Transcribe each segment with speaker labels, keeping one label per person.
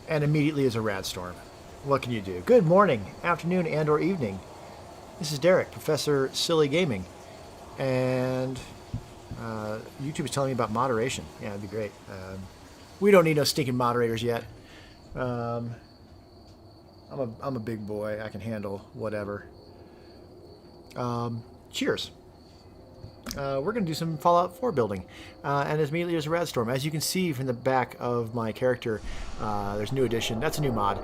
Speaker 1: And immediately is a rad storm. What can you do? Good morning, afternoon, and or evening. This is Derek, Professor Silly Gaming. And YouTube is telling me about moderation. Yeah, that'd be great. We don't need no stinking moderators yet. I'm a big boy. I can handle whatever. Cheers. We're going to do some Fallout 4 building. And as immediately as a rad storm. As you can see from the back of my character, there's a new addition. That's a new mod.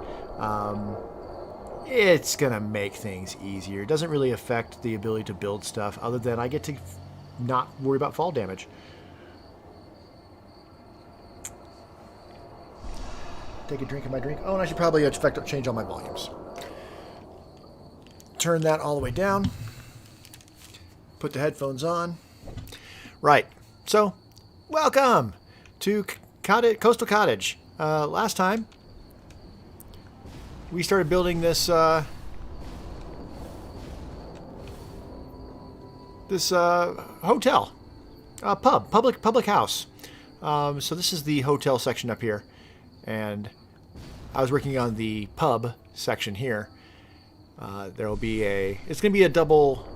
Speaker 1: It's going to make things easier. It doesn't really affect the ability to build stuff, other than I get to not worry about fall damage. Take a drink of my drink. Oh, and I should probably change all my volumes. Turn that all the way down. Put the headphones on. Right. So, welcome to Coastal Cottage. Last time, we started building this hotel, public house. So this is the hotel section up here, and I was working on the pub section here. There will be it's going to be a double.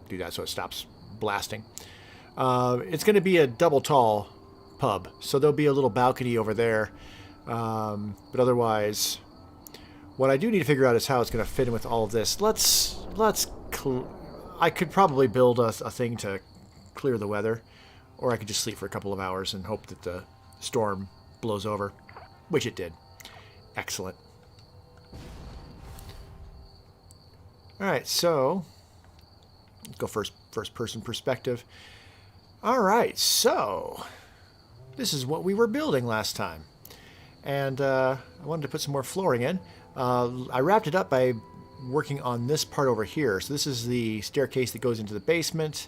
Speaker 1: Do that so it stops blasting. It's going to be a double tall pub, so there'll be a little balcony over there. But otherwise, what I do need to figure out is how it's going to fit in with all of this. I could probably build a thing to clear the weather, or I could just sleep for a couple of hours and hope that the storm blows over, which it did. Excellent. All right, so let's go first person perspective. All right, so this is what we were building last time. And I wanted to put some more flooring in. I wrapped it up by working on this part over here. So this is the staircase that goes into the basement.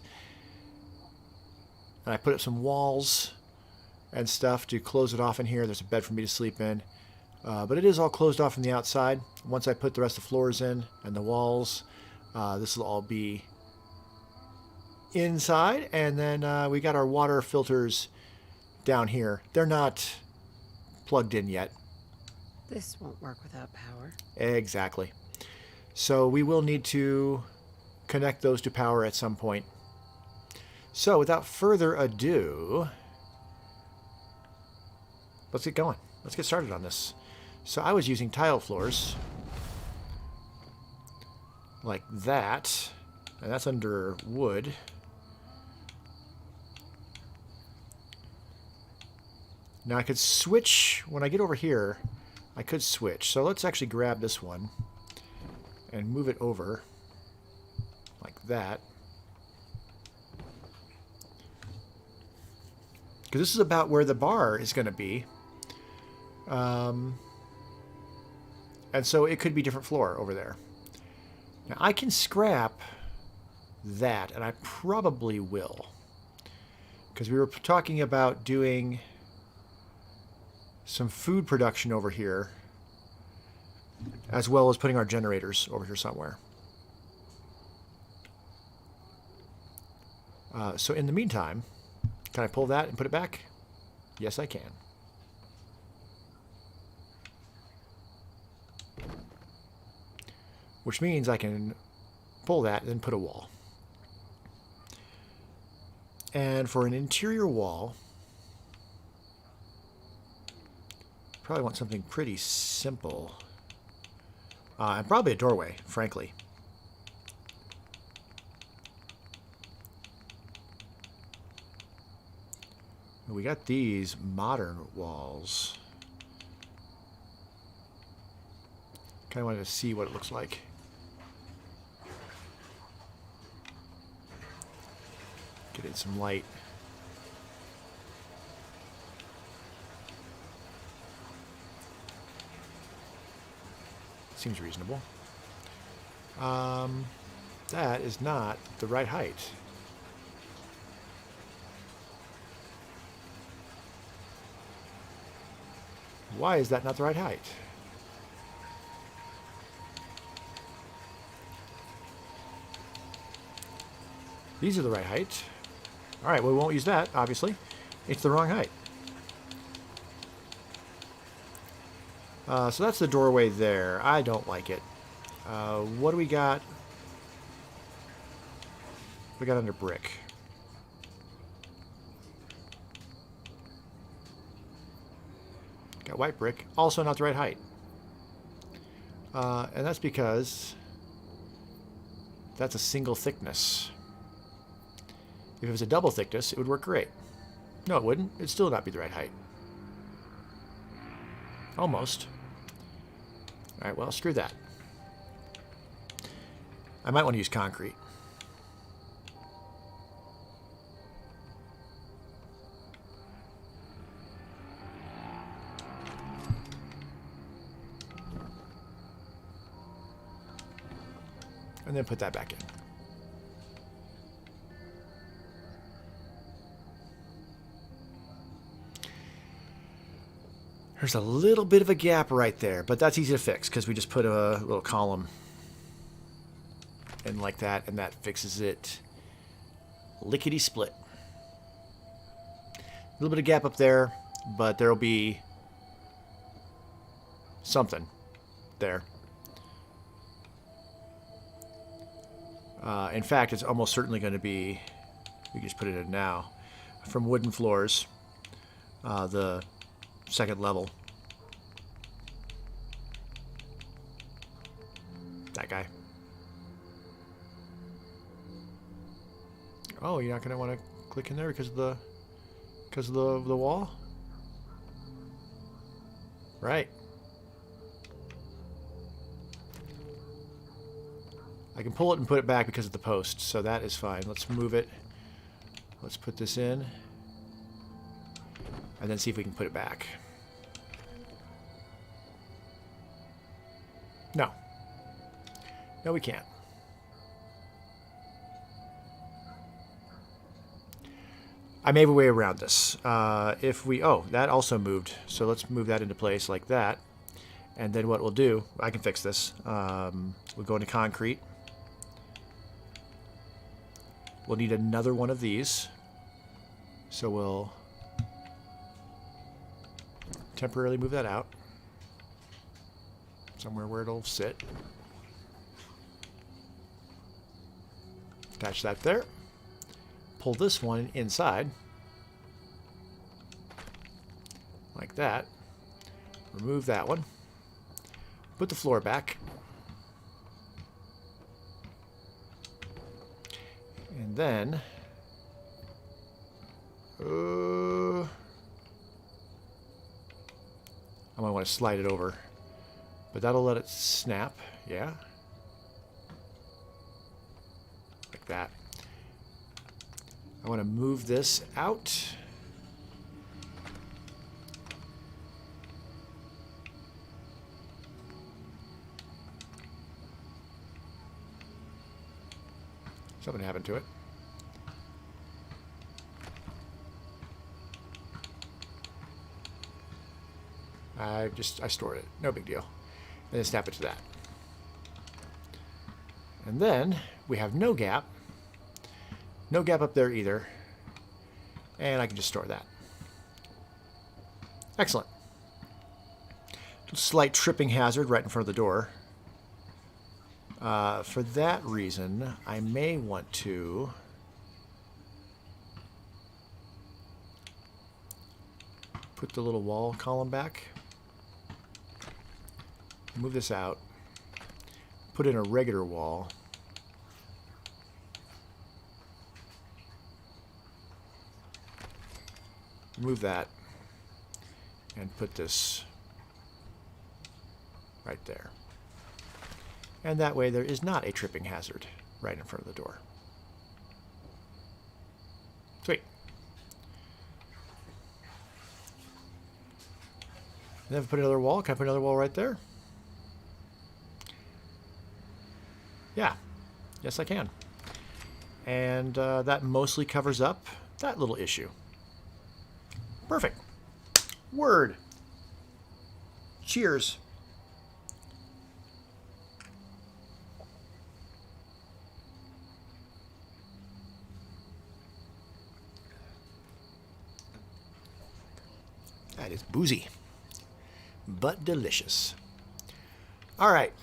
Speaker 1: And I put up some walls and stuff to close it off in here. There's a bed for me to sleep in. But it is all closed off from the outside. Once I put the rest of the floors in and the walls, this will all be inside. And then we got our water filters down here. They're not plugged in yet.
Speaker 2: This won't work without power.
Speaker 1: Exactly. So we will need to connect those to power at some point. So without further ado, let's get going. Let's get started on this. So I was using tile floors like that, and that's under wood. Now I could switch, when I get over here, I could switch. So let's actually grab this one and move it over like that. Because this is about where the bar is going to be. And so it could be different floor over there. Now I can scrap that, and I probably will. Because we were talking about doing some food production over here, as well as putting our generators over here somewhere. So in the meantime, can I pull that and put it back? Yes, I can. Which means I can pull that and then put a wall. And for an interior wall, probably want something pretty simple. And probably a doorway, frankly. We got these modern walls. Kind of wanted to see what it looks like. Get in some light. Seems reasonable. That is not the right height. Why is that not the right height? These are the right height. All right, well, we won't use that, obviously. It's the wrong height. So that's the doorway there. I don't like it. What do we got? We got under brick. Got white brick. Also not the right height. And that's because that's a single thickness. If it was a double thickness, it would work great. No, it wouldn't. It'd still not be the right height. Almost. Alright, well, screw that. I might want to use concrete. And then put that back in. There's a little bit of a gap right there, but that's easy to fix because we just put a little column in like that, and that fixes it lickety-split. A little bit of gap up there, but there'll be something there. In fact, it's almost certainly going to be, we can just put it in now, from wooden floors, the second level. That guy. Oh, you're not going to want to click in there because of the wall? Right. I can pull it and put it back because of the post, so that is fine. Let's move it. Let's put this in. And then see if we can put it back. No. No, we can't. I may have a way around this. If we... Oh, that also moved. So let's move that into place like that. And then what we'll do... I can fix this. We'll go into concrete. We'll need another one of these. So we'll temporarily move that out. Somewhere where it'll sit. Attach that there. Pull this one inside. Like that. Remove that one. Put the floor back. And then... I might want to slide it over. But that'll let it snap. Yeah. Like that. I want to move this out. Something happened to it. I stored it. No big deal. And then snap it to that. And then we have no gap. No gap up there either. And I can just store that. Excellent. Slight tripping hazard right in front of the door. For that reason, I may want to put the little wall column back. Move this out. Put in a regular wall. Move that. And put this right there. And that way there is not a tripping hazard right in front of the door. Sweet. And then put another wall. Can I put another wall right there? Yeah. Yes, I can. And that mostly covers up that little issue. Perfect. Word. Cheers. That is boozy. but delicious. All right.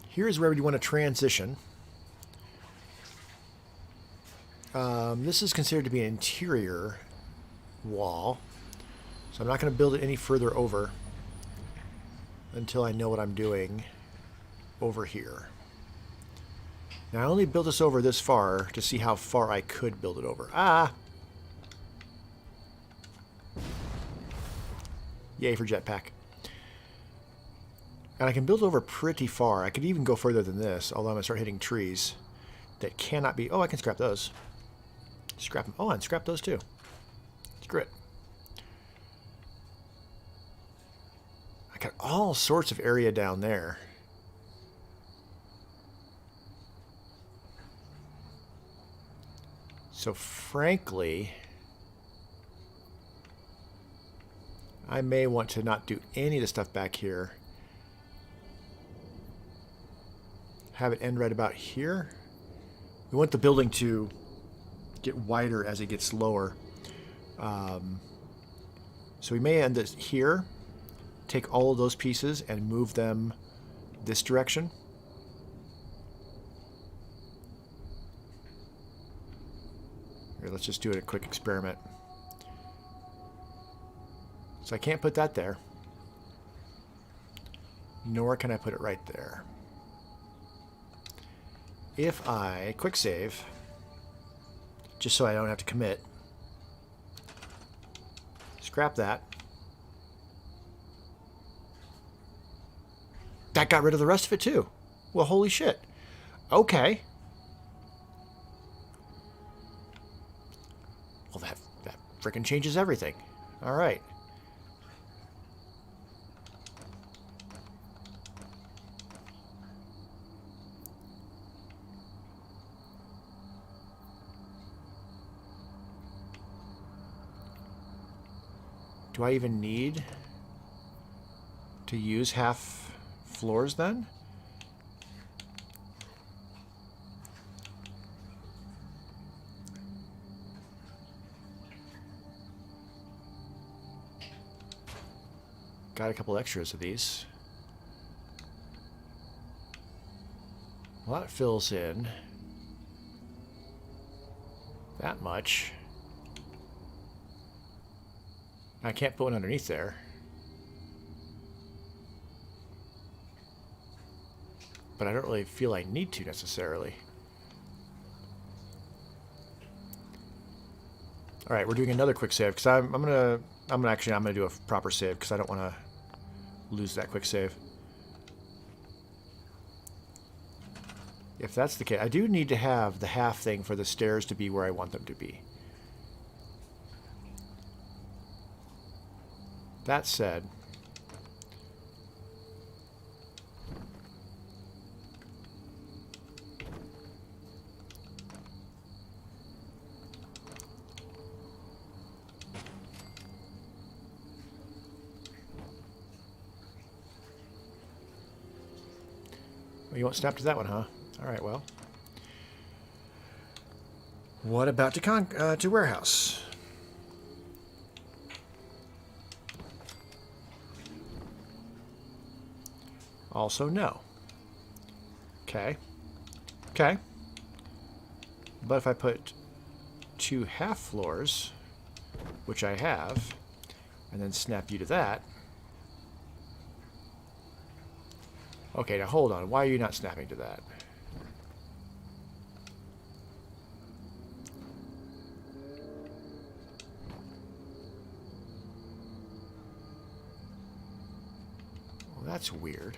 Speaker 1: Here's where we want to transition. This is considered to be an interior wall, so I'm not going to build it any further over until I know what I'm doing over here. Now, I only built this over this far to see how far I could build it over. Ah! Yay for Jetpack. And I can build over pretty far. I could even go further than this, although I'm going to start hitting trees that cannot be... Oh, I can scrap those. Scrap them. Oh, and scrap those too. Screw it. I got all sorts of area down there. So frankly, I may want to not do any of the stuff back here. Have it end right about here. We want the building to get wider as it gets lower. So we may end it here, take all of those pieces and move them this direction. Here, let's just do a quick experiment. So I can't put that there, nor can I put it right there. If I quick save, just so I don't have to commit, scrap that. That got rid of the rest of it too. Well, holy shit. Okay. Well, that frickin' changes everything. All right. Do I even need to use half floors then? Got a couple extras of these. Well, that fills in that much. I can't put one underneath there. But I don't really feel I need to necessarily. All right, we're doing another quick save because I'm gonna do a proper save because I don't want to lose that quick save. If that's the case, I do need to have the half thing for the stairs to be where I want them to be. That said, you won't snap to that one, huh? All right, well. What about to warehouse? Also no. Okay. Okay. But if I put 2 half floors, which I have, and then snap you to that. Okay, now hold on. Why are you not snapping to that? Well, that's weird.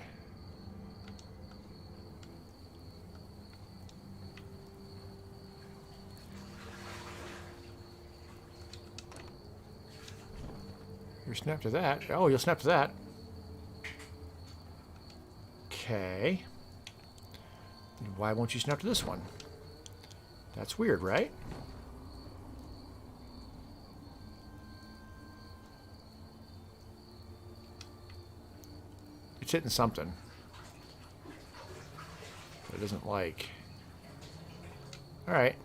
Speaker 1: You snap to that. Oh, you'll snap to that. Okay. Why won't you snap to this one? That's weird, right? It's hitting something. But it doesn't like. Alright.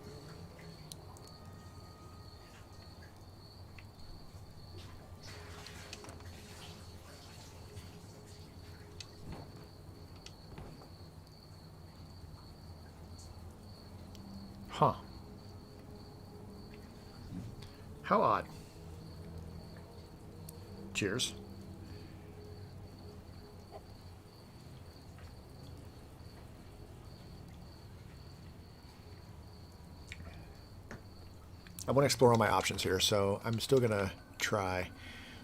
Speaker 1: Huh. How odd. Cheers. I want to explore all my options here, so I'm still going to try.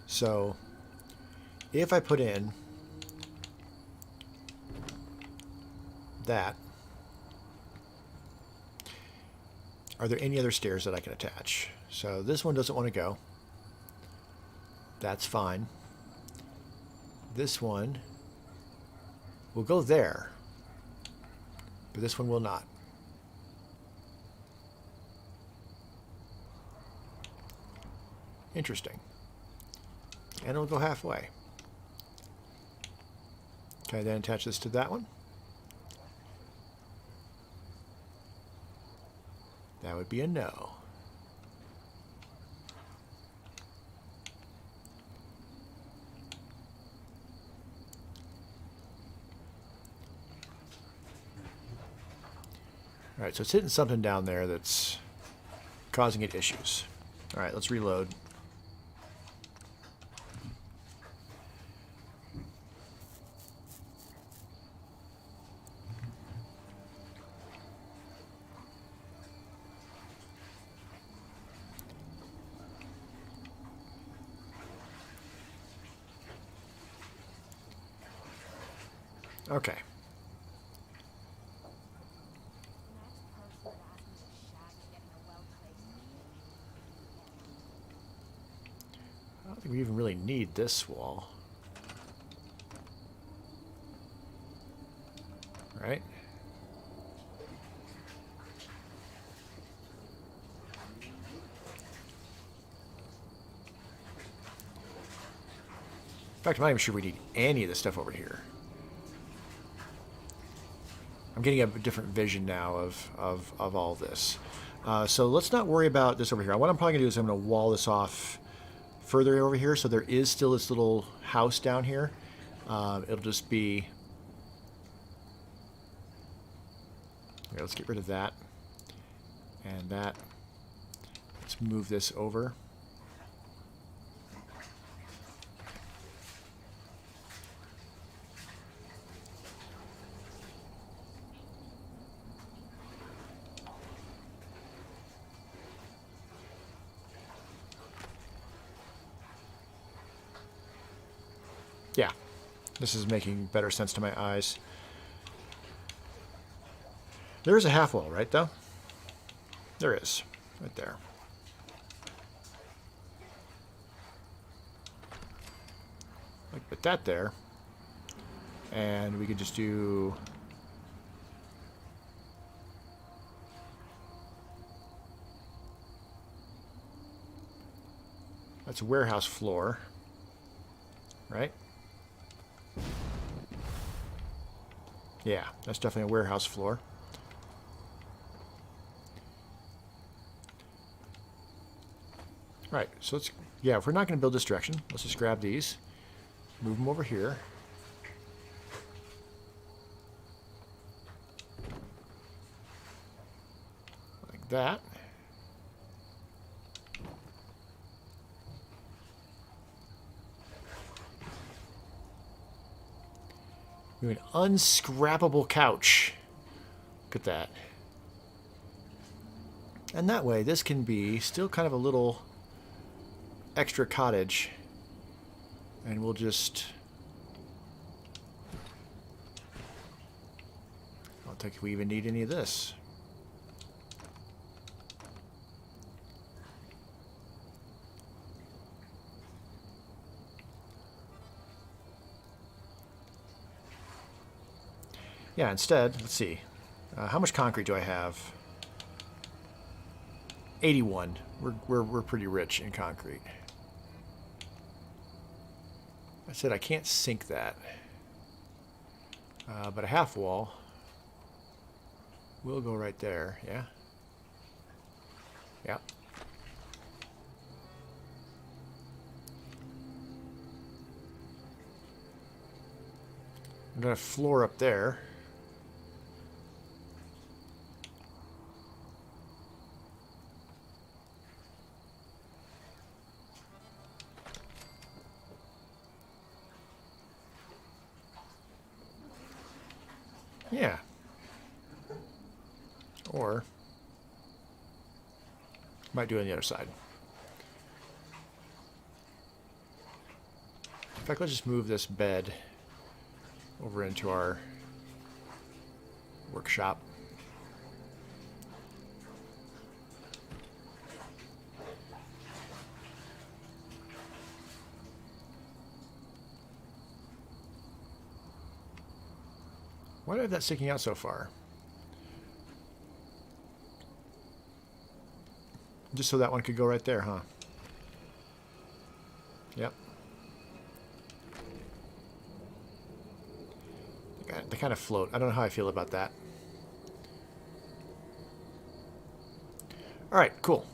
Speaker 1: So if I put in that, are there any other stairs that I can attach? So this one doesn't want to go. That's fine. This one will go there, but this one will not. Interesting. And it'll go halfway. Can I then attach this to that one? That would be a no. All right, so it's hitting something down there that's causing it issues. All right, let's reload. Okay. I don't think we even really need this wall. Right? In fact, I'm not even sure we need any of this stuff over here. I'm getting a different vision now of all this. So let's not worry about this over here. What I'm probably going to do is I'm going to wall this off further over here. So there is still this little house down here. It'll just be... Okay, let's get rid of that. And that. Let's move this over. Yeah, this is making better sense to my eyes. There is a half wall, right, though? There is, right there. Like, put that there. And we could just do... That's a warehouse floor, right? Yeah, that's definitely a warehouse floor. Right, so let's, yeah, if we're not going to build this direction, let's just grab these, move them over here. Like that. We have an unscrappable couch. Look at that. And that way, this can be still kind of a little extra cottage. And we'll just... I don't think we even need any of this. Yeah, instead, let's see. How much concrete do I have? 81. We're pretty rich in concrete. I said I can't sink that. But a half wall will go right there, yeah? Yeah. I'm going to floor up there. Yeah. Or might do it on the other side. In fact, let's just move this bed over into our workshop. Why do I have that sticking out so far? Just so that one could go right there, huh? Yep. They kind of float. I don't know how I feel about that. All right, cool.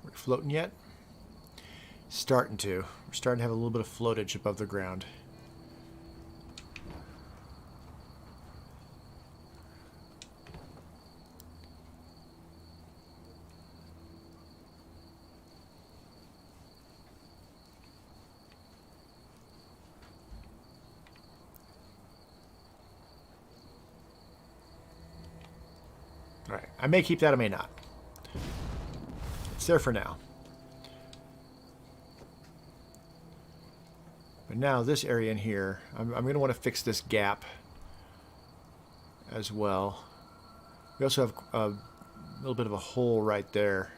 Speaker 1: We're floating yet? Starting to. We're starting to have a little bit of floatage above the ground. All right. I may keep that, I may not. It's there for now. But now this area in here, I'm going to want to fix this gap as well. We also have a little bit of a hole right there.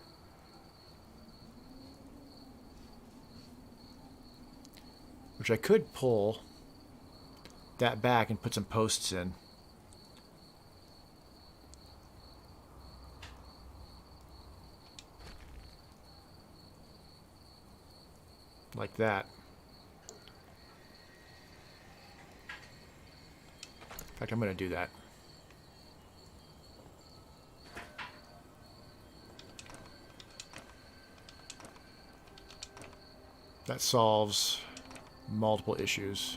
Speaker 1: Which I could pull that back and put some posts in. Like that. In fact, I'm going to do that. That solves multiple issues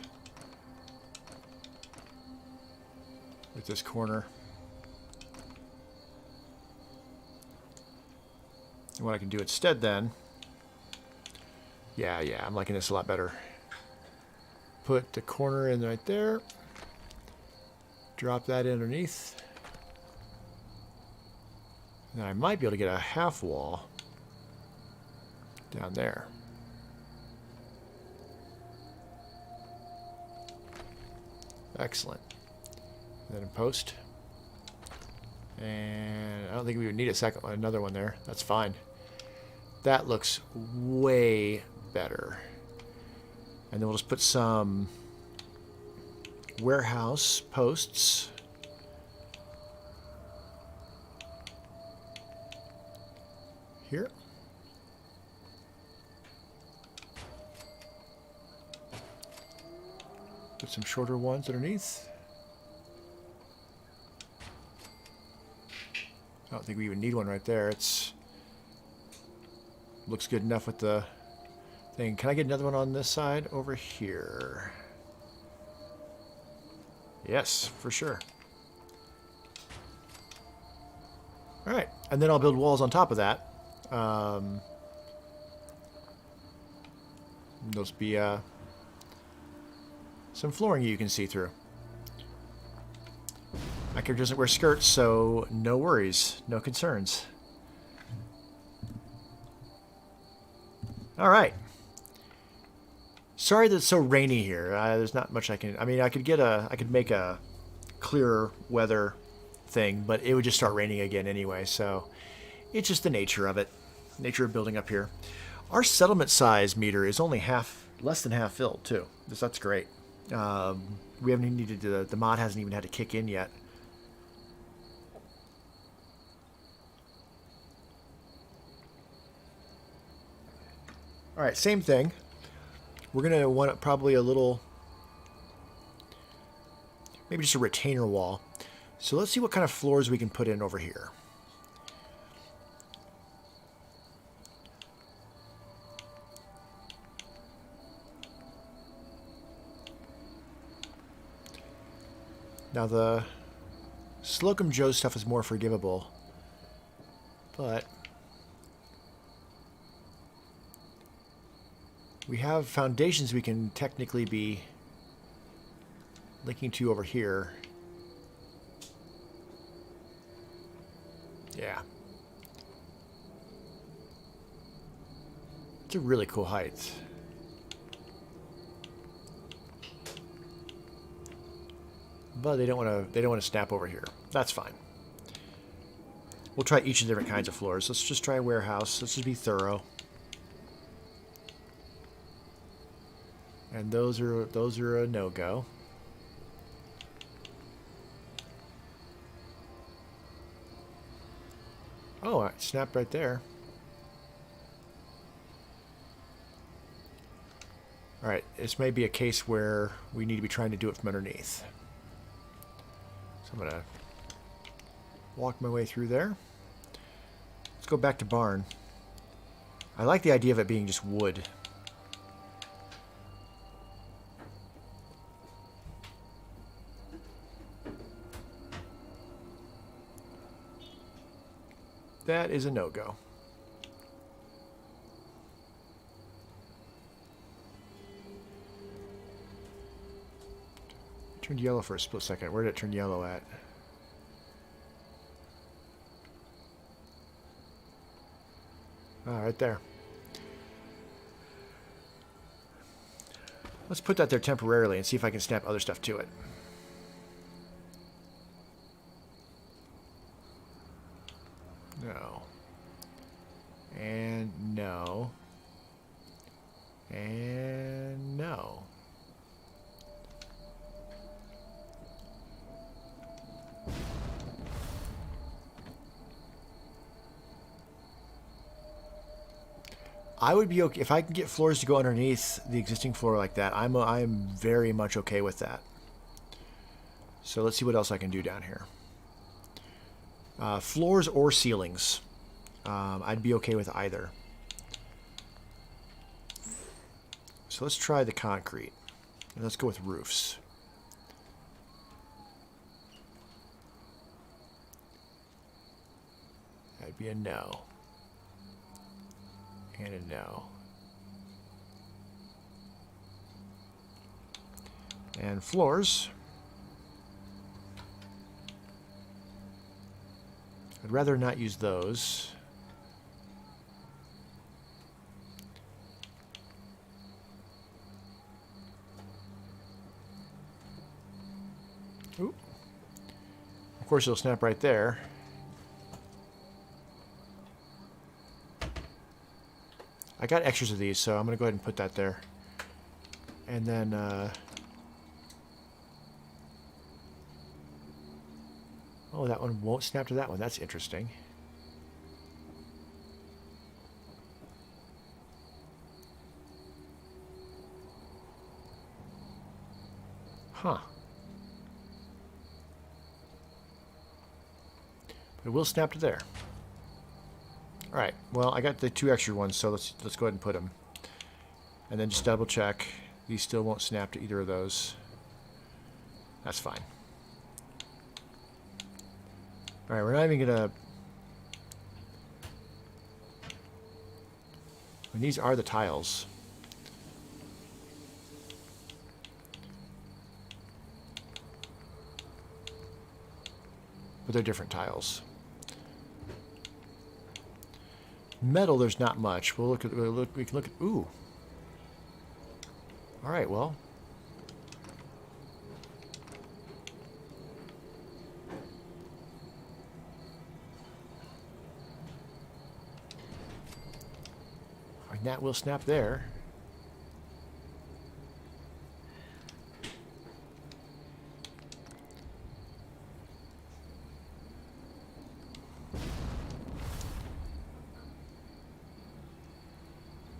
Speaker 1: with this corner. And what I can do instead then, yeah, I'm liking this a lot better. Put the corner in right there. Drop that underneath. And I might be able to get a half wall down there. Excellent. Then in post. And I don't think we would need another one there. That's fine. That looks way better. And then we'll just put some warehouse posts. Here. Put some shorter ones underneath. I don't think we even need one right there. It's looks good enough with the thing. Can I get another one on this side over here? Yes, for sure. All right, and then I'll build walls on top of that. Those be some flooring you can see through. My character doesn't wear skirts, so no worries, no concerns. All right. Sorry that it's so rainy here. There's not much I can. I mean, I could make a clearer weather thing, but it would just start raining again anyway. So it's just the nature of it, nature of building up here. Our settlement size meter is only less than half filled too. That's great. We haven't even needed the mod hasn't even had to kick in yet. All right, same thing. We're going to want probably a little, maybe just a retainer wall. So let's see what kind of floors we can put in over here. Now the Slocum Joe stuff is more forgivable, but we have foundations we can technically be linking to over here. Yeah. It's a really cool height. But they don't want to snap over here. That's fine. We'll try each of the different kinds of floors. Let's just try a warehouse. Let's just be thorough. And those are a no-go. Oh, it snapped right there. Alright, this may be a case where we need to be trying to do it from underneath. So I'm going to walk my way through there. Let's go back to barn. I like the idea of it being just wood. That is a no-go. Turned yellow for a split second. Where did it turn yellow at? Oh, right there. Let's put that there temporarily and see if I can snap other stuff to it. No. And no. And no. I would be okay if I can get floors to go underneath the existing floor like that. I'm very much okay with that. So let's see what else I can do down here. Floors or ceilings. I'd be okay with either. So let's try the concrete. And let's go with roofs. That'd be a no. And a no. And floors. I'd rather not use those. Ooh. Of course, it'll snap right there. I got extras of these, so I'm going to go ahead and put that there. And then, oh, that one won't snap to that one. That's interesting. Huh. But it will snap to there. All right. Well, I got the 2 extra ones, so let's go ahead and put them. And then just double check. These still won't snap to either of those. That's fine. All right, we're not even gonna. And these are the tiles. But they're different tiles. Metal, there's not much. We can look at. Ooh. All right. Well. And that will snap there.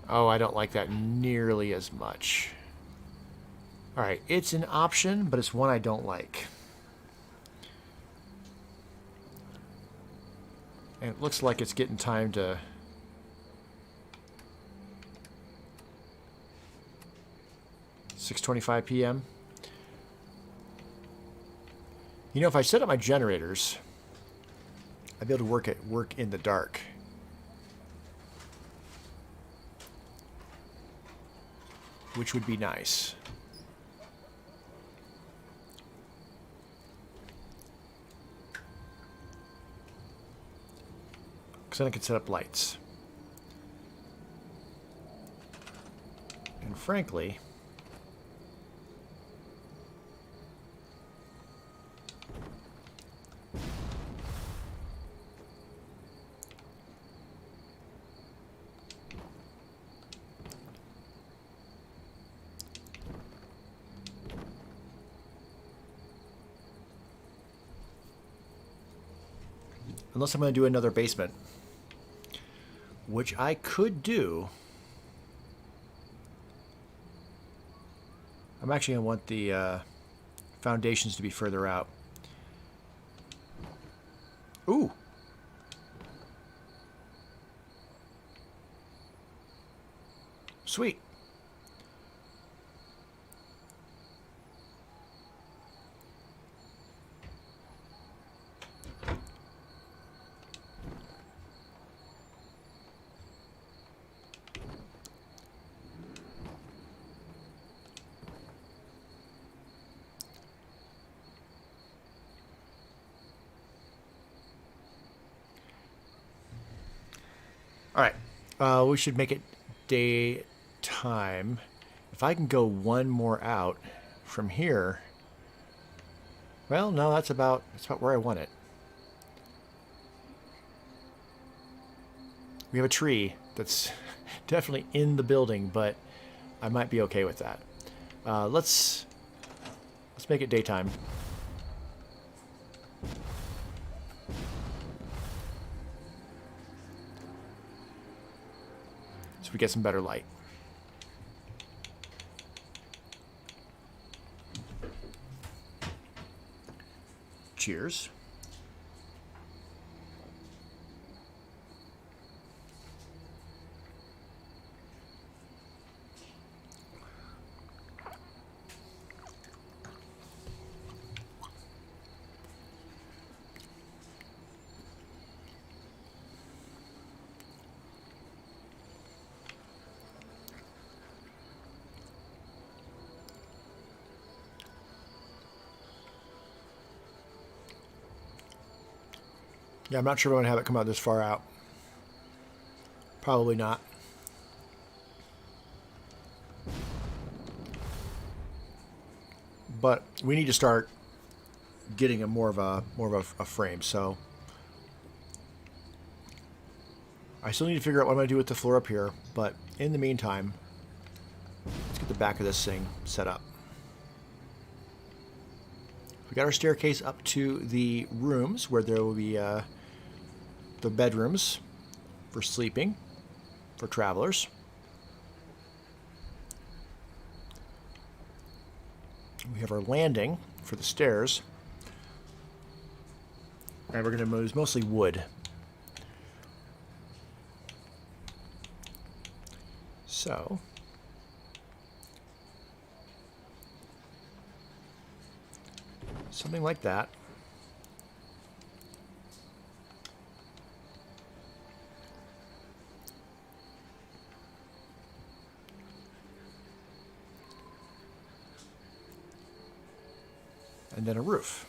Speaker 1: Oh, I don't like that nearly as much. Alright, it's an option, but it's one I don't like. And it looks like it's getting time to... (6:25 p.m.) You know, if I set up my generators, I'd be able to work in the dark. Which would be nice. Because then I could set up lights. And frankly, unless I'm going to do another basement, which I could do. I'm actually going to want the foundations to be further out. Ooh. Sweet. All right, we should make it daytime. If I can go one more out from here, well, no, that's about where I want it. We have a tree that's definitely in the building, but I might be okay with that. Let's make it daytime. So we get some better light. Cheers. Yeah, I'm not sure if I'm going to have it come out this far out. Probably not. But we need to start getting a more of a frame. So I still need to figure out what I'm going to do with the floor up here. But in the meantime, let's get the back of this thing set up. We got our staircase up to the rooms where there will be the bedrooms for sleeping for travelers. We have our landing for the stairs. And we're going to use mostly wood. So something like that. And then a roof.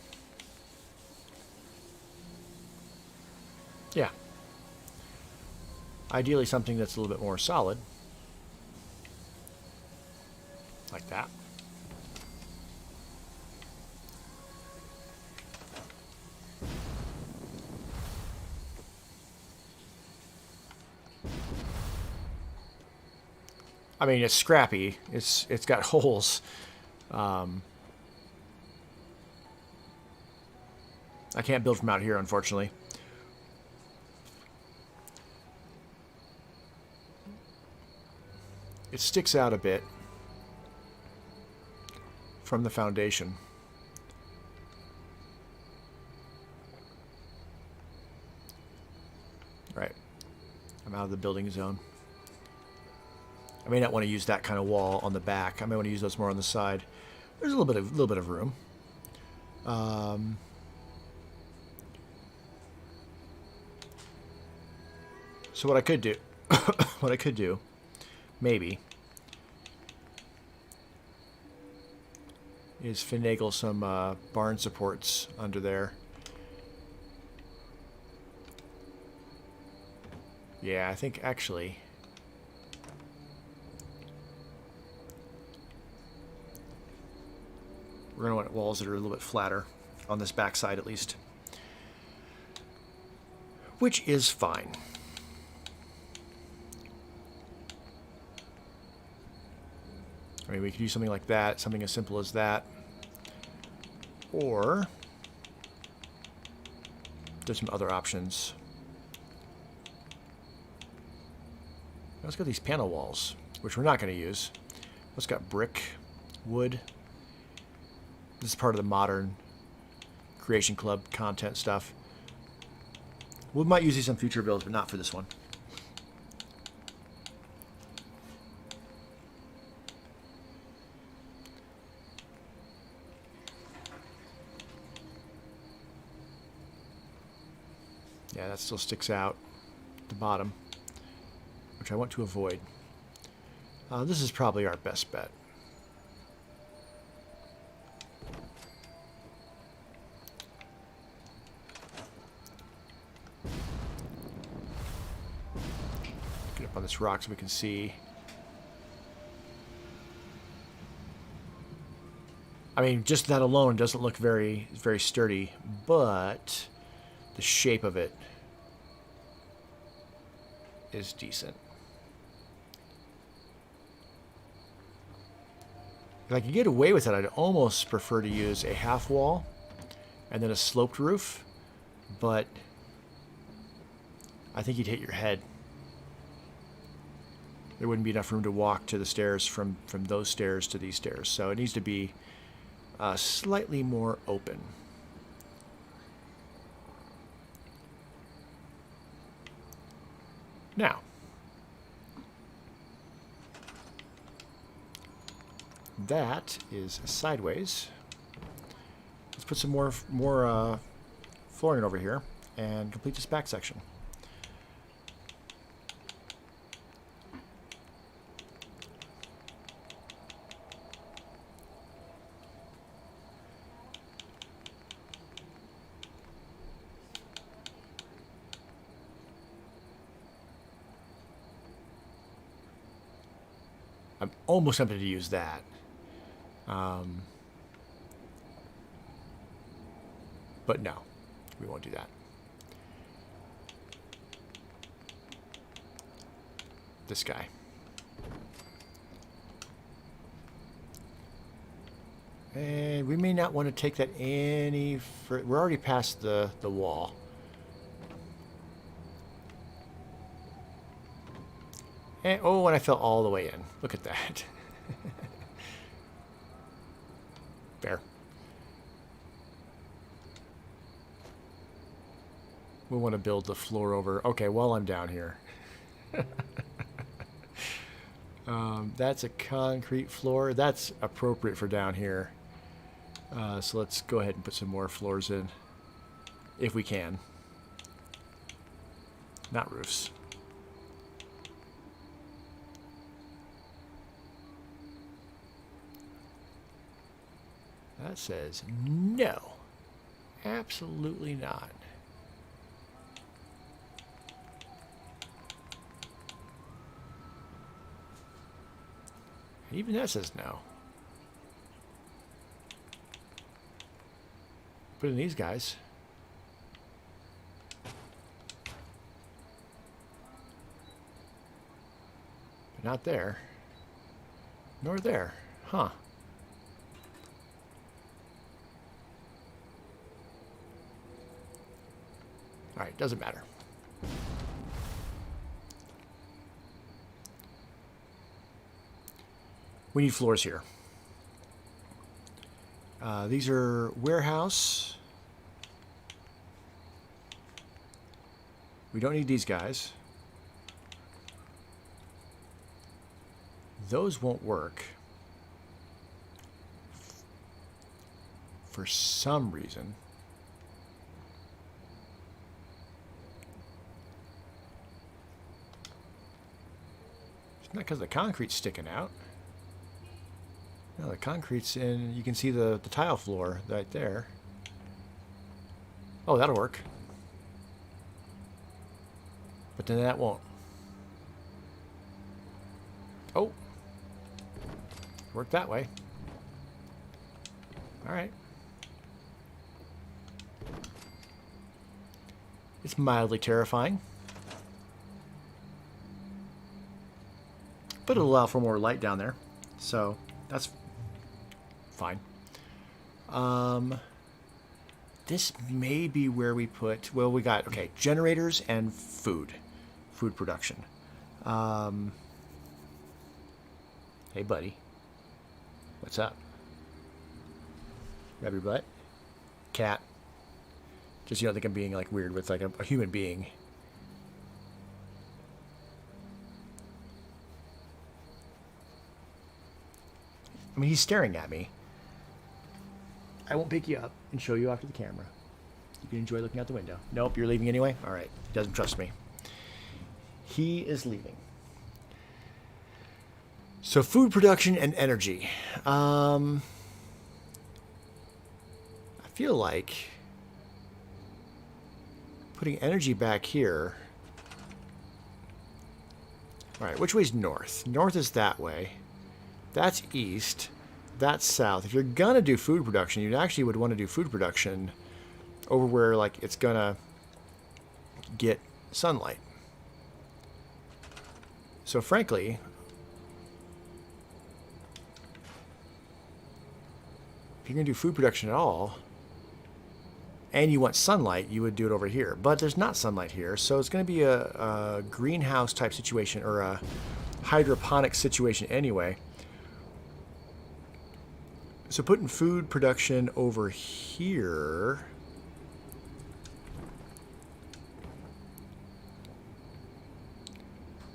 Speaker 1: Yeah. Ideally something that's a little bit more solid. Like that. I mean, it's scrappy. It's got holes. I can't build from out here, unfortunately. It sticks out a bit from the foundation. Right. I'm out of the building zone. I may not want to use that kind of wall on the back. I may want to use those more on the side. There's a little bit of room. So what I could do, what I could do, maybe, is finagle some barn supports under there. Yeah, I think actually we're going to want walls that are a little bit flatter on this back side at least, which is fine. I mean, we could do something like that, something as simple as that. Or there's some other options. Let's go these panel walls, which we're not going to use. Let's got brick, wood. This is part of the modern Creation Club content stuff. We might use these on future builds, but not for this one. Yeah, that still sticks out at the bottom, which I want to avoid. This is probably our best bet. Get up on this rock so we can see. I mean, just that alone doesn't look very sturdy, but the shape of it is decent. If I could get away with it, I'd almost prefer to use a half wall and then a sloped roof, but I think you'd hit your head. There wouldn't be enough room to walk to the stairs from those stairs to these stairs, so it needs to be slightly more open. Now, that is sideways. Let's put some more flooring over here and complete this back section. I'm almost tempted to use that. But no, we won't do that. This guy. And we may not want to take that any further. We're already past the wall. And, oh, and I fell all the way in. Look at that. Fair. We want to build the floor over. Okay, while I'm down here. That's a concrete floor. That's appropriate for down here. So let's go ahead and put some more floors in. If we can. Not roofs. That says no. Absolutely not. Even that says no. Put in these guys. But not there. Nor there. Huh. Alright, doesn't matter. We need floors here. These are warehouse. We don't need these guys. Those won't work. For some reason. Not because the concrete's sticking out. No, the concrete's in... You can see the tile floor right there. Oh, that'll work. But then that won't. Oh. Work that way. Alright. It's mildly terrifying. But it'll allow for more light down there. So, that's fine. This may be where we put... Well, we got, okay, generators and food. Food production. Hey, buddy. What's up? Grab your butt. Cat. Just, you don't think I'm being, like, weird with, like, a human being. I mean, he's staring at me. I won't pick you up and show you after the camera. You can enjoy looking out the window. Nope, you're leaving anyway? All right. He doesn't trust me. He is leaving. So food production and energy. I feel like putting energy back here. All right, which way's north? North is that way. That's east. That's south. If you're gonna do food production, you actually would want to do food production over where, like, it's gonna get sunlight. So frankly, if you're gonna do food production at all, and you want sunlight, you would do it over here. But there's not sunlight here, so it's gonna be a greenhouse type situation, or a hydroponic situation anyway. So putting food production over here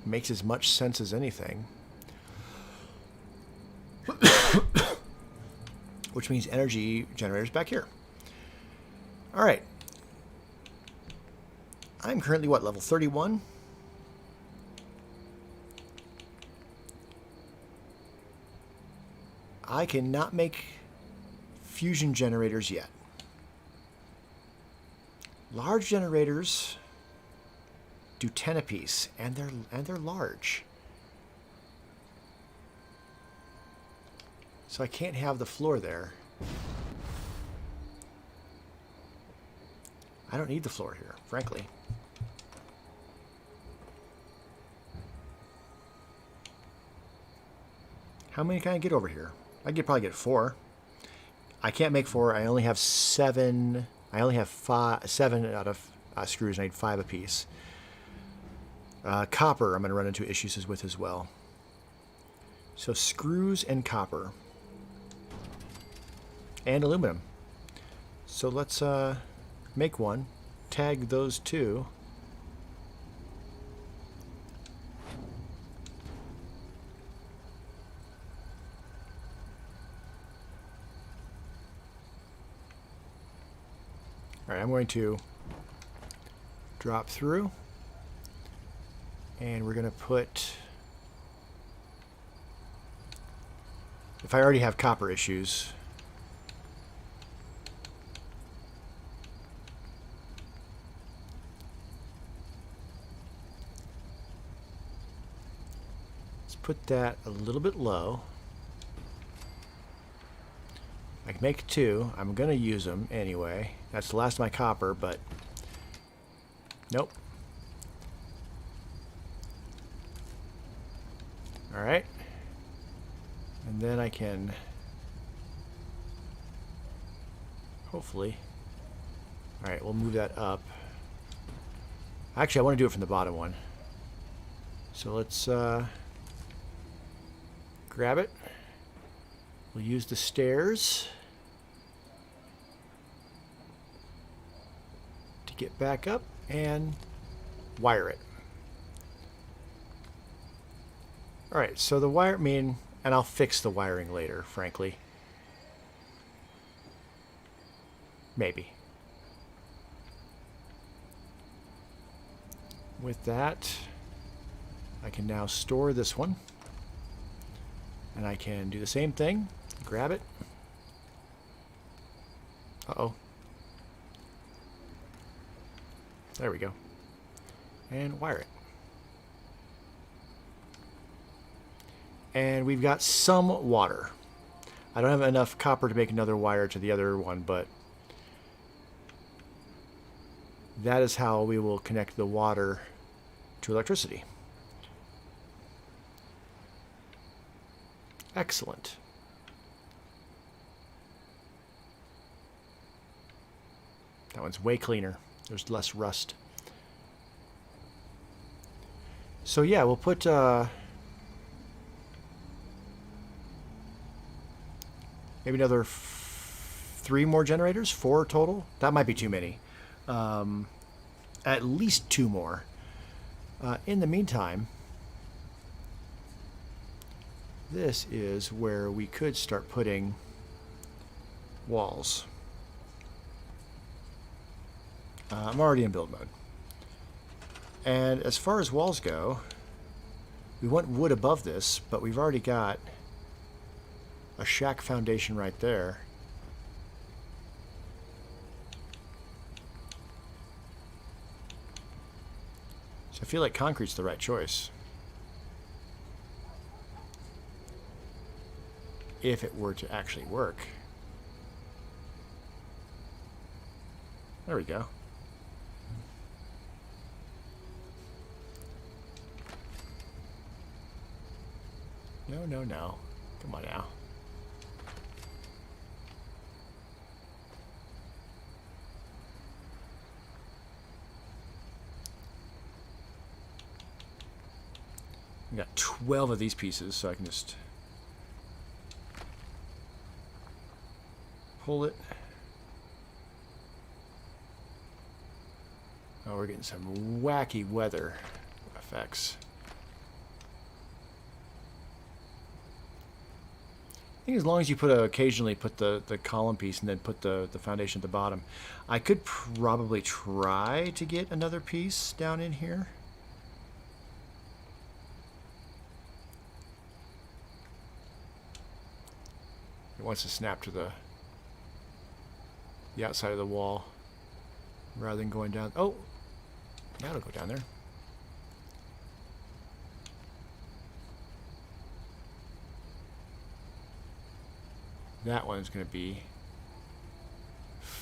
Speaker 1: makes as much sense as anything. Which means energy generators back here. All right. I'm currently, what, level 31? I cannot make fusion generators yet. Large generators do 10 apiece, and they're large. So I can't have the floor there. I don't need the floor here, frankly. How many can I get over here? I could probably get 4. I can't make 4. I only have 7. I only have 7 out of screws. I need 5 apiece. Copper, I'm going to run into issues with as well. So screws and copper. And aluminum. So let's make one. Tag those 2. All right, I'm going to drop through, and we're going to put, if I already have copper issues, let's put that a little bit low. I can make 2. I'm going to use them anyway. That's the last of my copper, but nope. All right. And then I can hopefully. All right, we'll move that up. Actually, I want to do it from the bottom one. So let's grab it. We'll use the stairs to get back up and wire it. All right, so the wire, and I'll fix the wiring later, frankly. Maybe. With that, I can now store this one. And I can do the same thing. Grab it. Uh-oh. There we go. And wire it. And we've got some water. I don't have enough copper to make another wire to the other one, but that is how we will connect the water to electricity. Excellent. That one's way cleaner. There's less rust. So yeah, we'll put maybe another 3 more generators, 4 total. That might be too many. At least 2 more. In the meantime, this is where we could start putting walls. I'm already in build mode. And as far as walls go, we want wood above this, but we've already got a shack foundation right there. So I feel like concrete's the right choice. If it were to actually work. There we go. No, no, no. Come on now. I got 12 of these pieces, so I can just pull it. Oh, we're getting some wacky weather effects. I think as long as you occasionally put the column piece and then put the foundation at the bottom. I could probably try to get another piece down in here. It wants to snap to the outside of the wall rather than going down. Oh, now it'll go down there. That one's going to be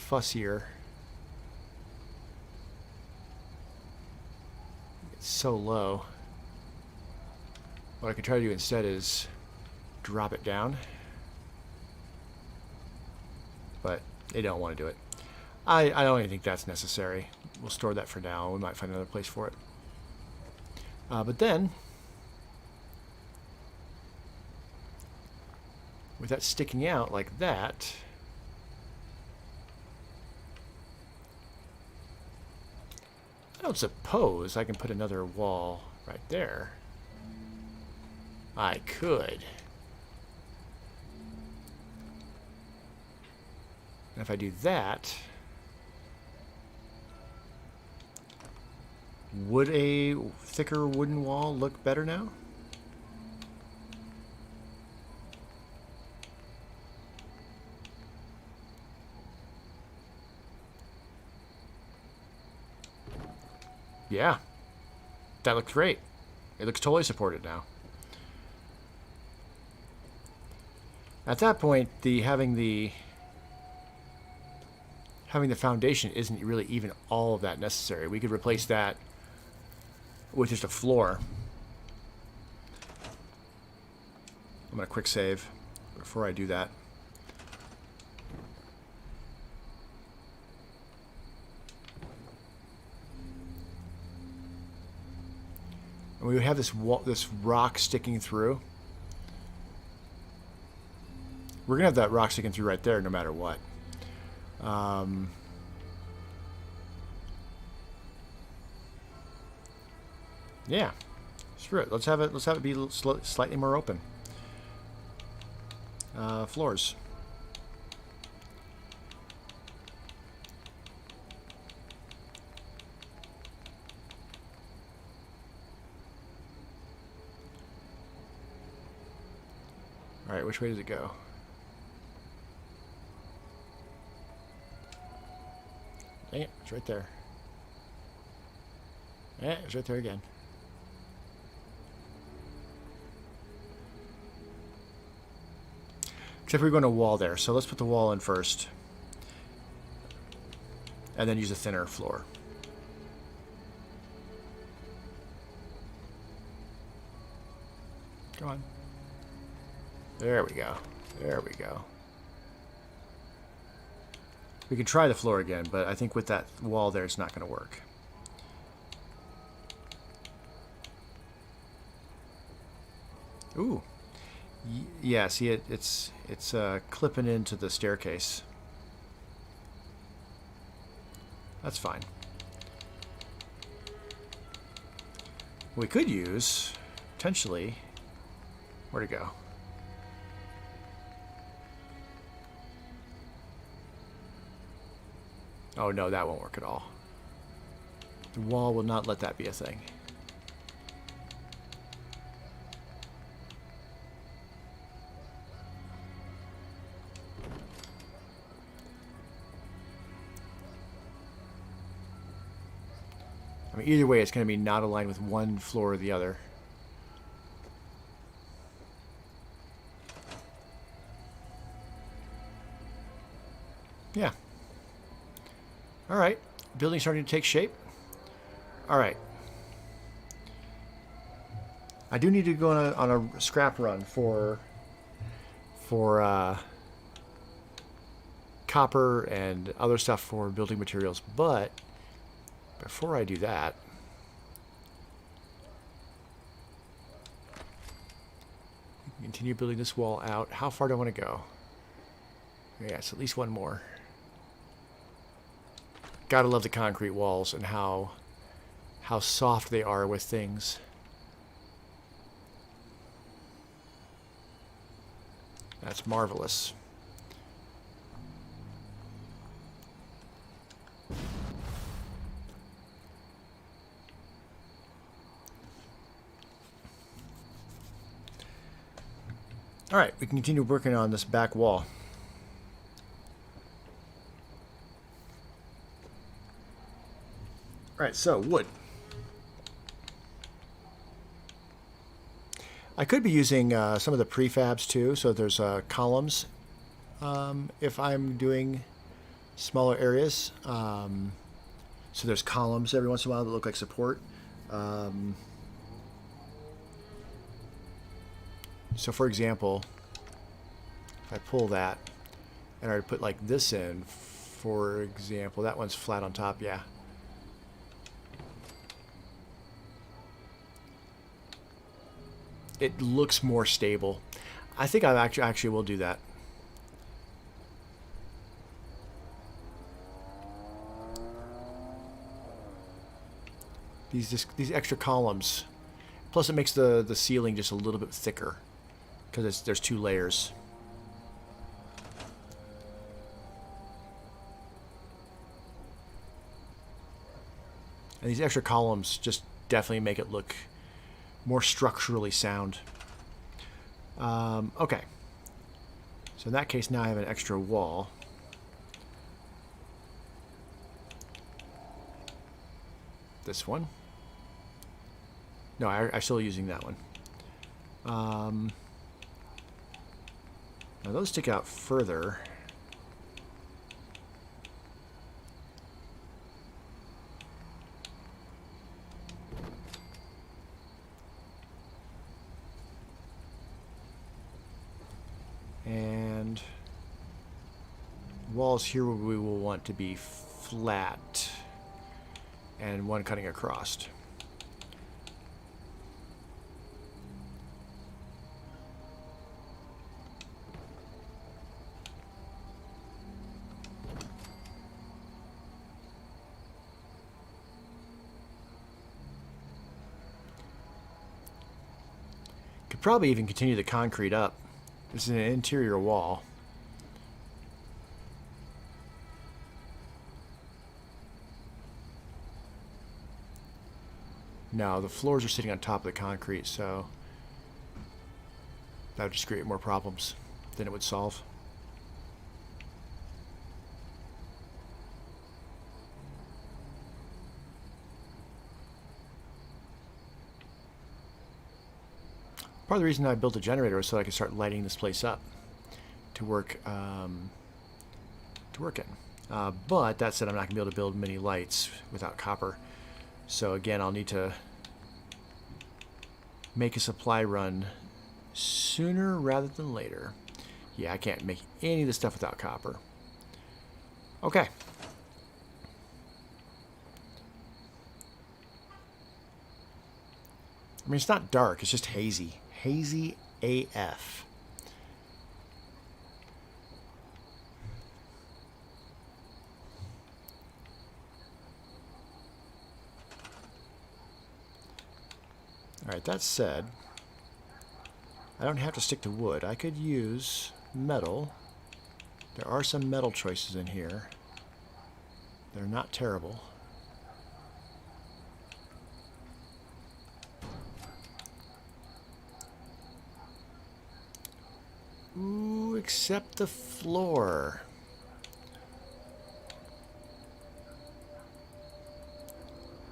Speaker 1: fussier. It's so low. What I can try to do instead is drop it down. But they don't want to do it. I don't even think that's necessary. We'll store that for now. We might find another place for it. But then, with that sticking out like that, I don't suppose I can put another wall right there. I could. And if I do that, would a thicker wooden wall look better now? Yeah, that looks great. It looks totally supported now. At that point, having the foundation isn't really even all of that necessary. We could replace that with just a floor. I'm going to quick save before I do that. And we have this rock sticking through. We're going to have that rock sticking through right there no matter what. Yeah, screw it. Let's have it be slightly more open. Floors. Alright, which way does it go? Dang it, it's right there. Yeah, it's right there again. Except we're going to wall there, so let's put the wall in first. And then use a thinner floor. Come on. There we go. There we go. We can try the floor again, but I think with that wall there, it's not going to work. Ooh. Yeah, see, it's clipping into the staircase. That's fine. We could use, potentially, where'd it go? Oh no, that won't work at all. The wall will not let that be a thing. I mean, either way, it's going to be not aligned with one floor or the other. Yeah. All right. Building's starting to take shape. All right. I do need to go on a scrap run for copper and other stuff for building materials, but before I do that, continue building this wall out. How far do I want to go? Yeah, it's at least one more. Gotta love the concrete walls and how soft they are with things. That's marvelous. All right, we can continue working on this back wall. All right, so wood. I could be using some of the prefabs too, so there's columns if I'm doing smaller areas. So there's columns every once in a while that look like support. So for example, if I pull that and I put like this in, for example, that one's flat on top, yeah. It looks more stable. I think I actually will do that. These extra columns, plus it makes the ceiling just a little bit thicker because there's two layers. And these extra columns just definitely make it look more structurally sound. Okay. So in that case, now I have an extra wall. This one. No, I'm still using that one. Now those stick out further. And walls here we will want to be flat and one cutting across. Could probably even continue the concrete up. This is an interior wall. No, the floors are sitting on top of the concrete, so That would just create more problems than it would solve. Part of the reason I built a generator was so I could start lighting this place up to work in. But that said, I'm not going to be able to build many lights without copper. So again, I'll need to make a supply run sooner rather than later. Yeah, I can't make any of this stuff without copper. Okay. I mean, it's not dark, it's just hazy. Hazy AF. Alright, that said, I don't have to stick to wood. I could use metal. There are some metal choices in here. They're not terrible. Ooh, except the floor.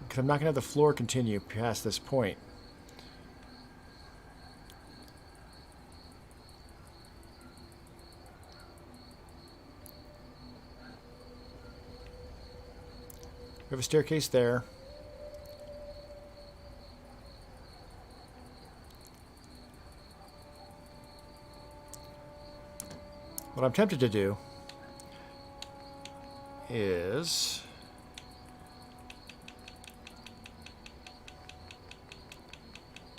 Speaker 1: Because I'm not going to have the floor continue past this point. We have a staircase there. What I'm tempted to do is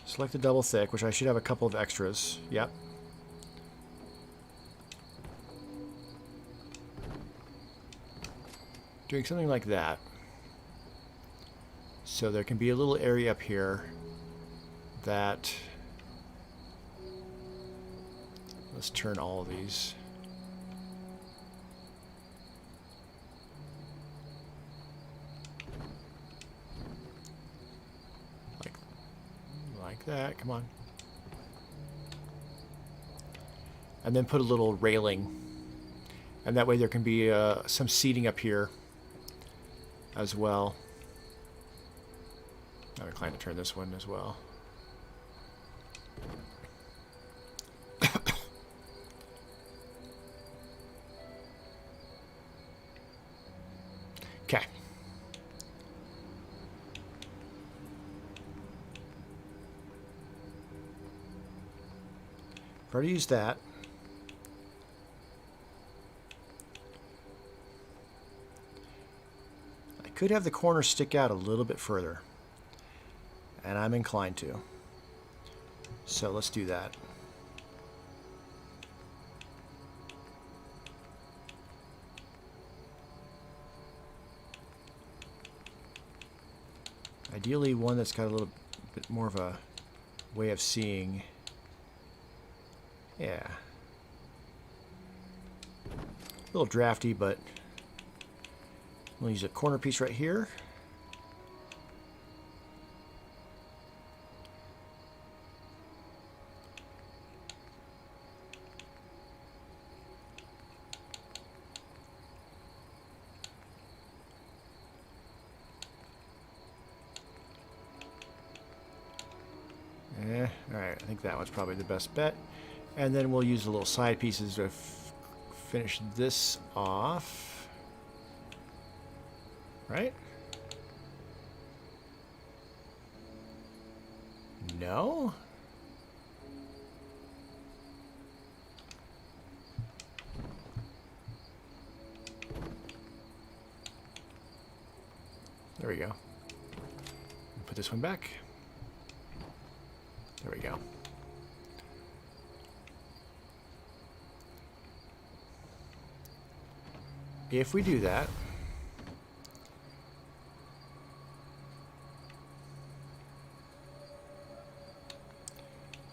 Speaker 1: select the double thick, which I should have a couple of extras. Yep. Doing something like that. So there can be a little area up here that... Let's turn all of these. Like that, come on. And then put a little railing. And that way there can be some seating up here as well. I'm inclined to turn this one as well. Okay. I've already used that. I could have the corner stick out a little bit further. And I'm inclined to. So let's do that. Ideally one that's got a little bit more of a way of seeing. Yeah. A little drafty, but we'll use a corner piece right here. Alright, I think that one's probably the best bet. And then we'll use the little side pieces to finish this off. Right? No? There we go. Put this one back. There we go. If we do that,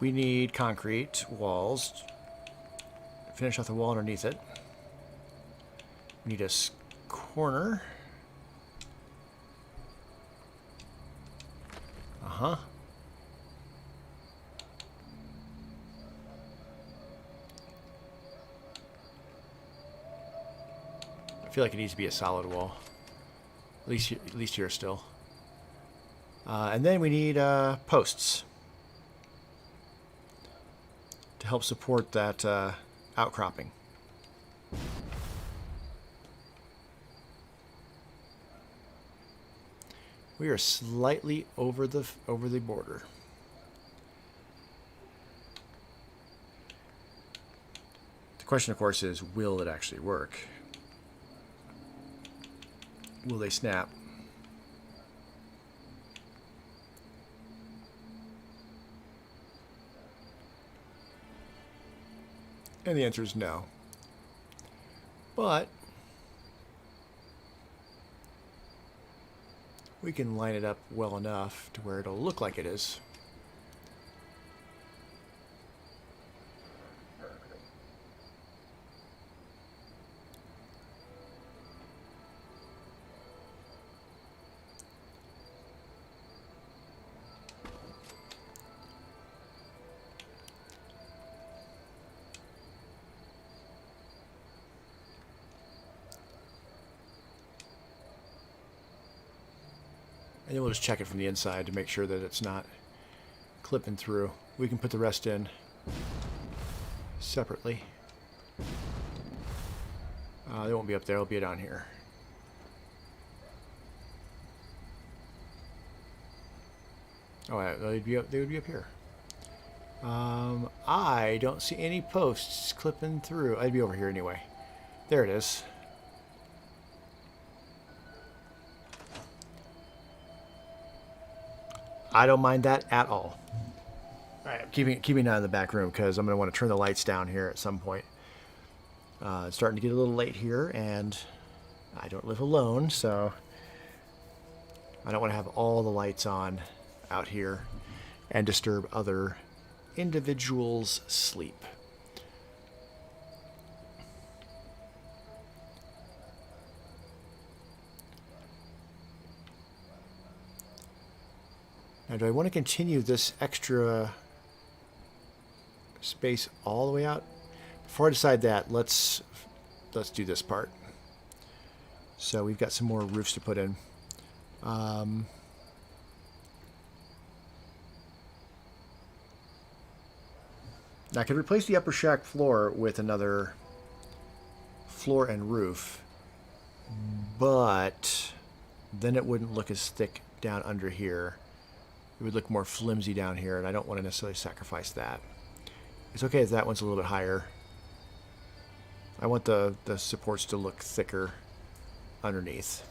Speaker 1: we need concrete walls. Finish off the wall underneath it. We need a corner. feel like it needs to be a solid wall. At least here still. And then we need posts to help support that outcropping. We are slightly over the border. The question, of course, is will it actually work? Will they snap? And the answer is no. But we can line it up well enough to where it'll look like it is. And then we'll just check it from the inside to make sure that it's not clipping through. We can put the rest in separately. They won't be up there, they'll be down here. Oh, they would be up here. I don't see any posts clipping through. I'd be over here anyway. There it is. I don't mind that at all. All right, I'm keeping an eye on the back room because I'm going to want to turn the lights down here at some point. It's starting to get a little late here, and I don't live alone, so I don't want to have all the lights on out here and disturb other individuals' sleep. Now, do I want to continue this extra space all the way out? Before I decide that, let's do this part. So we've got some more roofs to put in. Now I could replace the upper shack floor with another floor and roof, but then it wouldn't look as thick down under here. It would look more flimsy down here, and I don't want to necessarily sacrifice that. It's okay if that one's a little bit higher. I want the supports to look thicker underneath.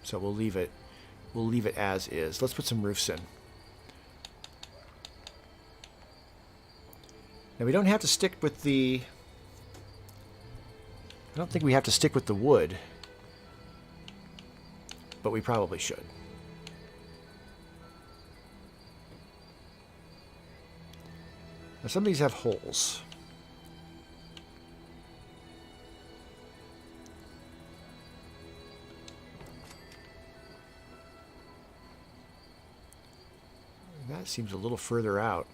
Speaker 1: So we'll leave it as is. Let's put some roofs in. Now we don't have to stick with the... I don't think we have to stick with the wood, but we probably should. Now some of these have holes. That seems a little further out.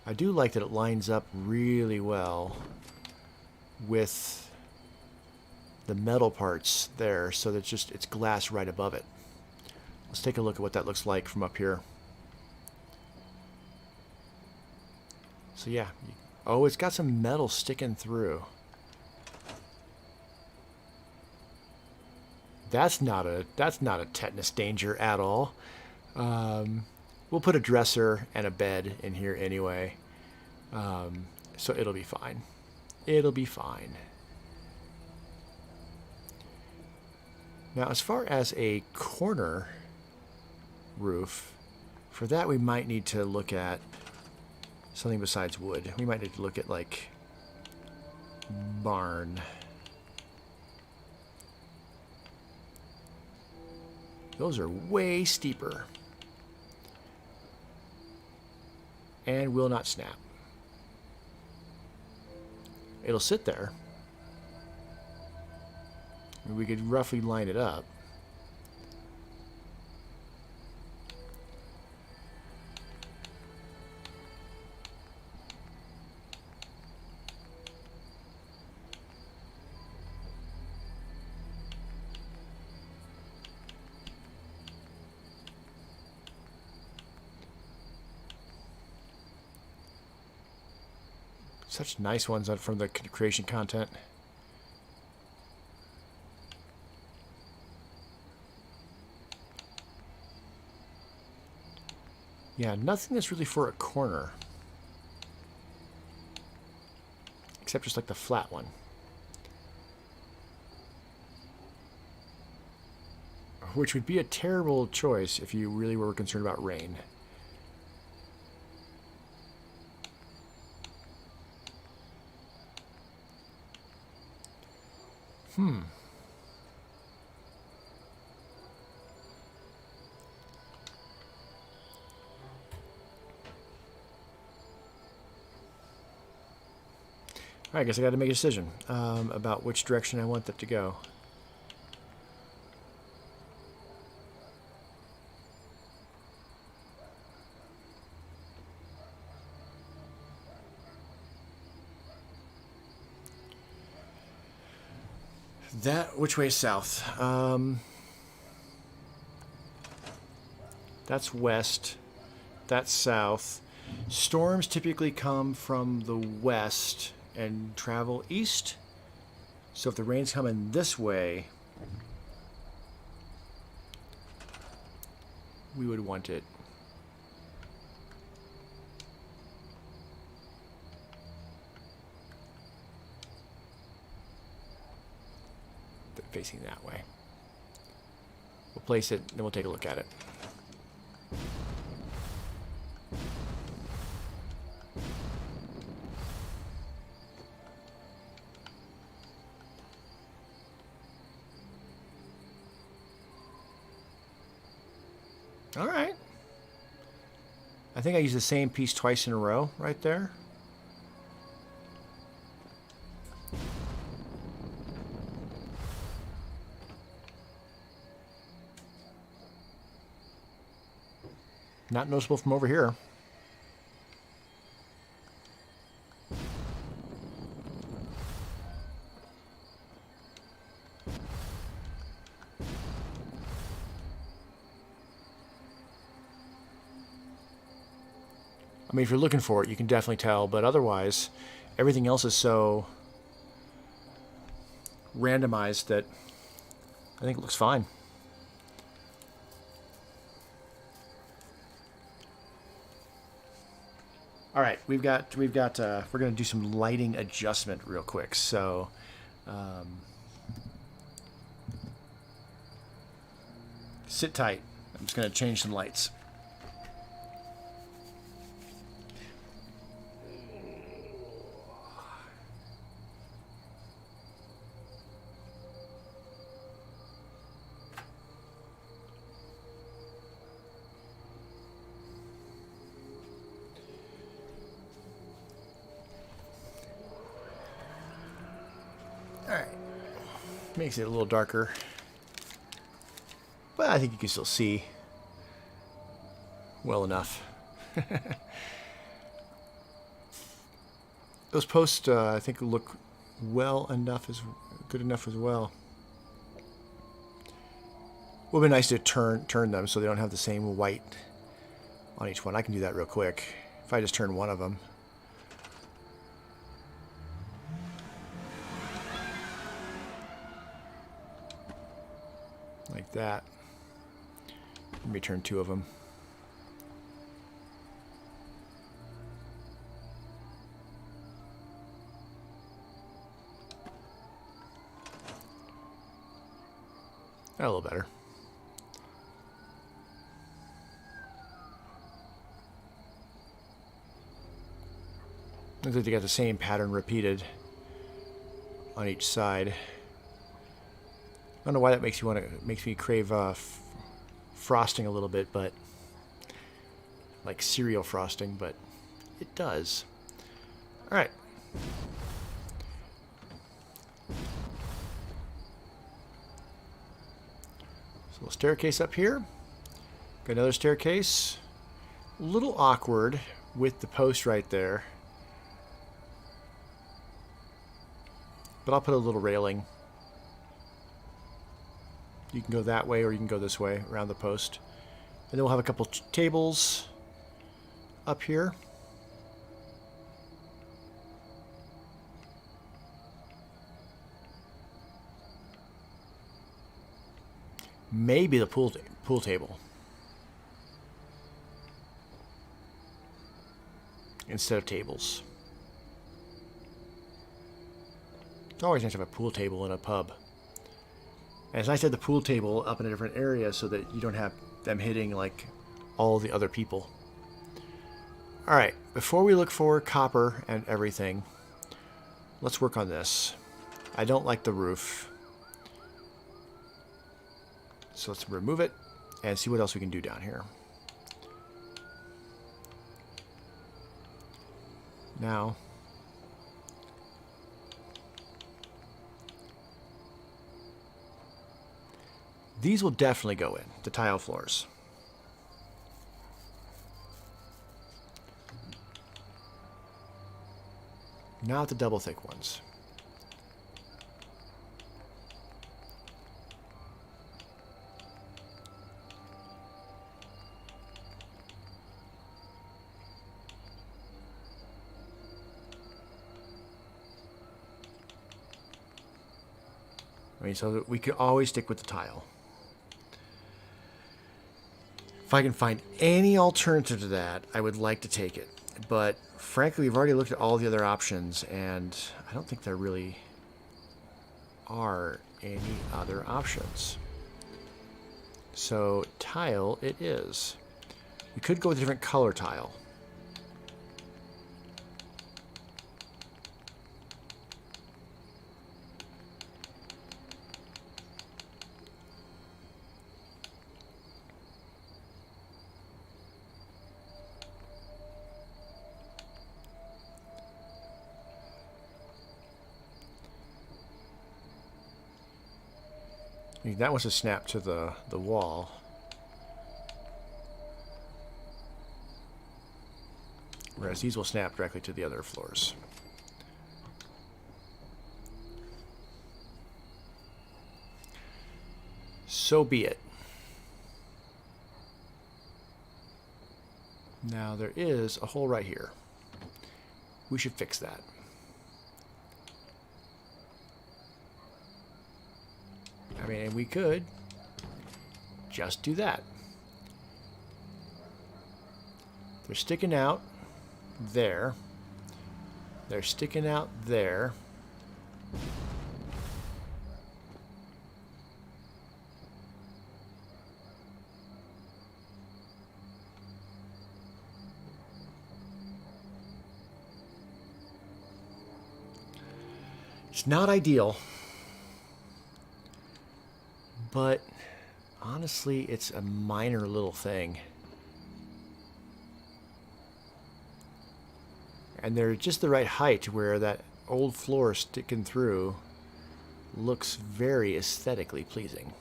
Speaker 1: I do like that it lines up really well with the metal parts there, so that it's glass right above it. Let's take a look at what that looks like from up here. So yeah, oh, it's got some metal sticking through. That's not a tetanus danger at all. We'll put a dresser and a bed in here anyway, so it'll be fine. It'll be fine. Now, as far as a corner roof, for that we might need to look at something besides wood. We might need to look at, like, barn. Those are way steeper. And will not snap. It'll sit there. We could roughly line it up. Such nice ones from the creation content. Yeah, nothing that's really for a corner. Except just like the flat one. Which would be a terrible choice if you really were concerned about rain. I guess I got to make a decision about which direction I want that to go. Which way is south? That's west. That's south. Storms typically come from the west and travel east. So if the rain's coming this way, we would want it facing that way. We'll place it, then we'll take a look at it. All right. I think I used the same piece twice in a row right there. Not noticeable from over here. I mean, if you're looking for it, you can definitely tell, but otherwise, everything else is so randomized that I think it looks fine. All right, we're gonna do some lighting adjustment real quick. So, sit tight. I'm just gonna change some lights. Makes it a little darker, but I think you can still see well enough. Those posts, I think, look well enough, good enough as well. It would be nice to turn them so they don't have the same white on each one. I can do that real quick if I just turn one of them. Like that. Let me turn two of them. A little better. Looks like you got the same pattern repeated on each side. I don't know why that makes me crave frosting a little bit, but like cereal frosting, but it does. All right. So a staircase up here. Got another staircase. A little awkward with the post right there, but I'll put a little railing. You can go that way or you can go this way around the post. And then we'll have a couple tables up here. Maybe the pool table instead of tables. It's always nice to have a pool table in a pub. And it's nice to have the pool table up in a different area so that you don't have them hitting like all the other people. Alright, before we look for copper and everything, let's work on this. I don't like the roof. So let's remove it and see what else we can do down here. Now, these will definitely go in, the tile floors. Not the double thick ones. I mean, so we could always stick with the tile. If I can find any alternative to that, I would like to take it. But frankly, we've already looked at all the other options, and I don't think there really are any other options. So tile it is. We could go with a different color tile. That was a snap to the wall. Whereas these will snap directly to the other floors. So be it. Now there is a hole right here. We should fix that. I mean, and we could just do that. They're sticking out there. They're sticking out there. It's not ideal. But honestly, it's a minor little thing. And they're just the right height where that old floor sticking through looks very aesthetically pleasing.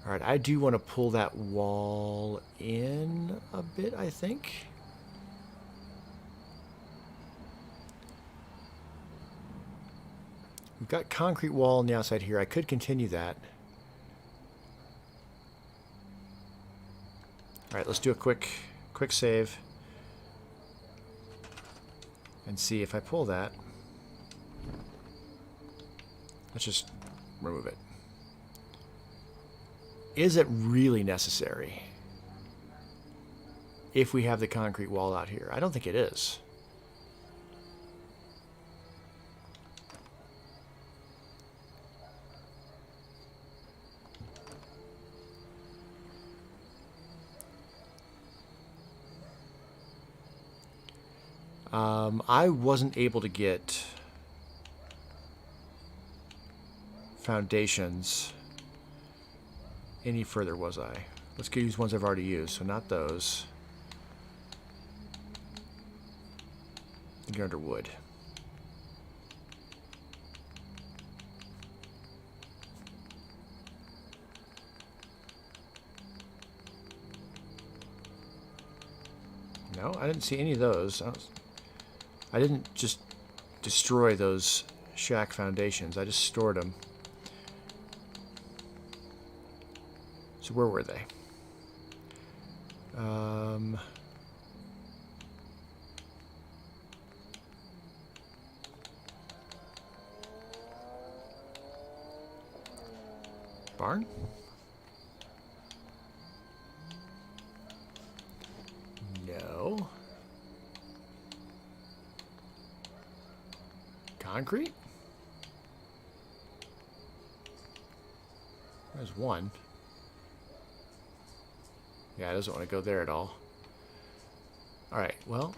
Speaker 1: Alright, I do want to pull that wall in a bit, I think. We've got concrete wall on the outside here. I could continue that. All right, let's do a quick save and see if I pull that. Let's just remove it. Is it really necessary if we have the concrete wall out here? I don't think it is. I wasn't able to get foundations any further, was I? Let's go use ones I've already used, so not those. Get under wood. No, I didn't see any of those. I didn't just destroy those shack foundations. I just stored them. So where were they? Barn? No. Concrete? There's one. Yeah, it doesn't want to go there at all. Alright, well.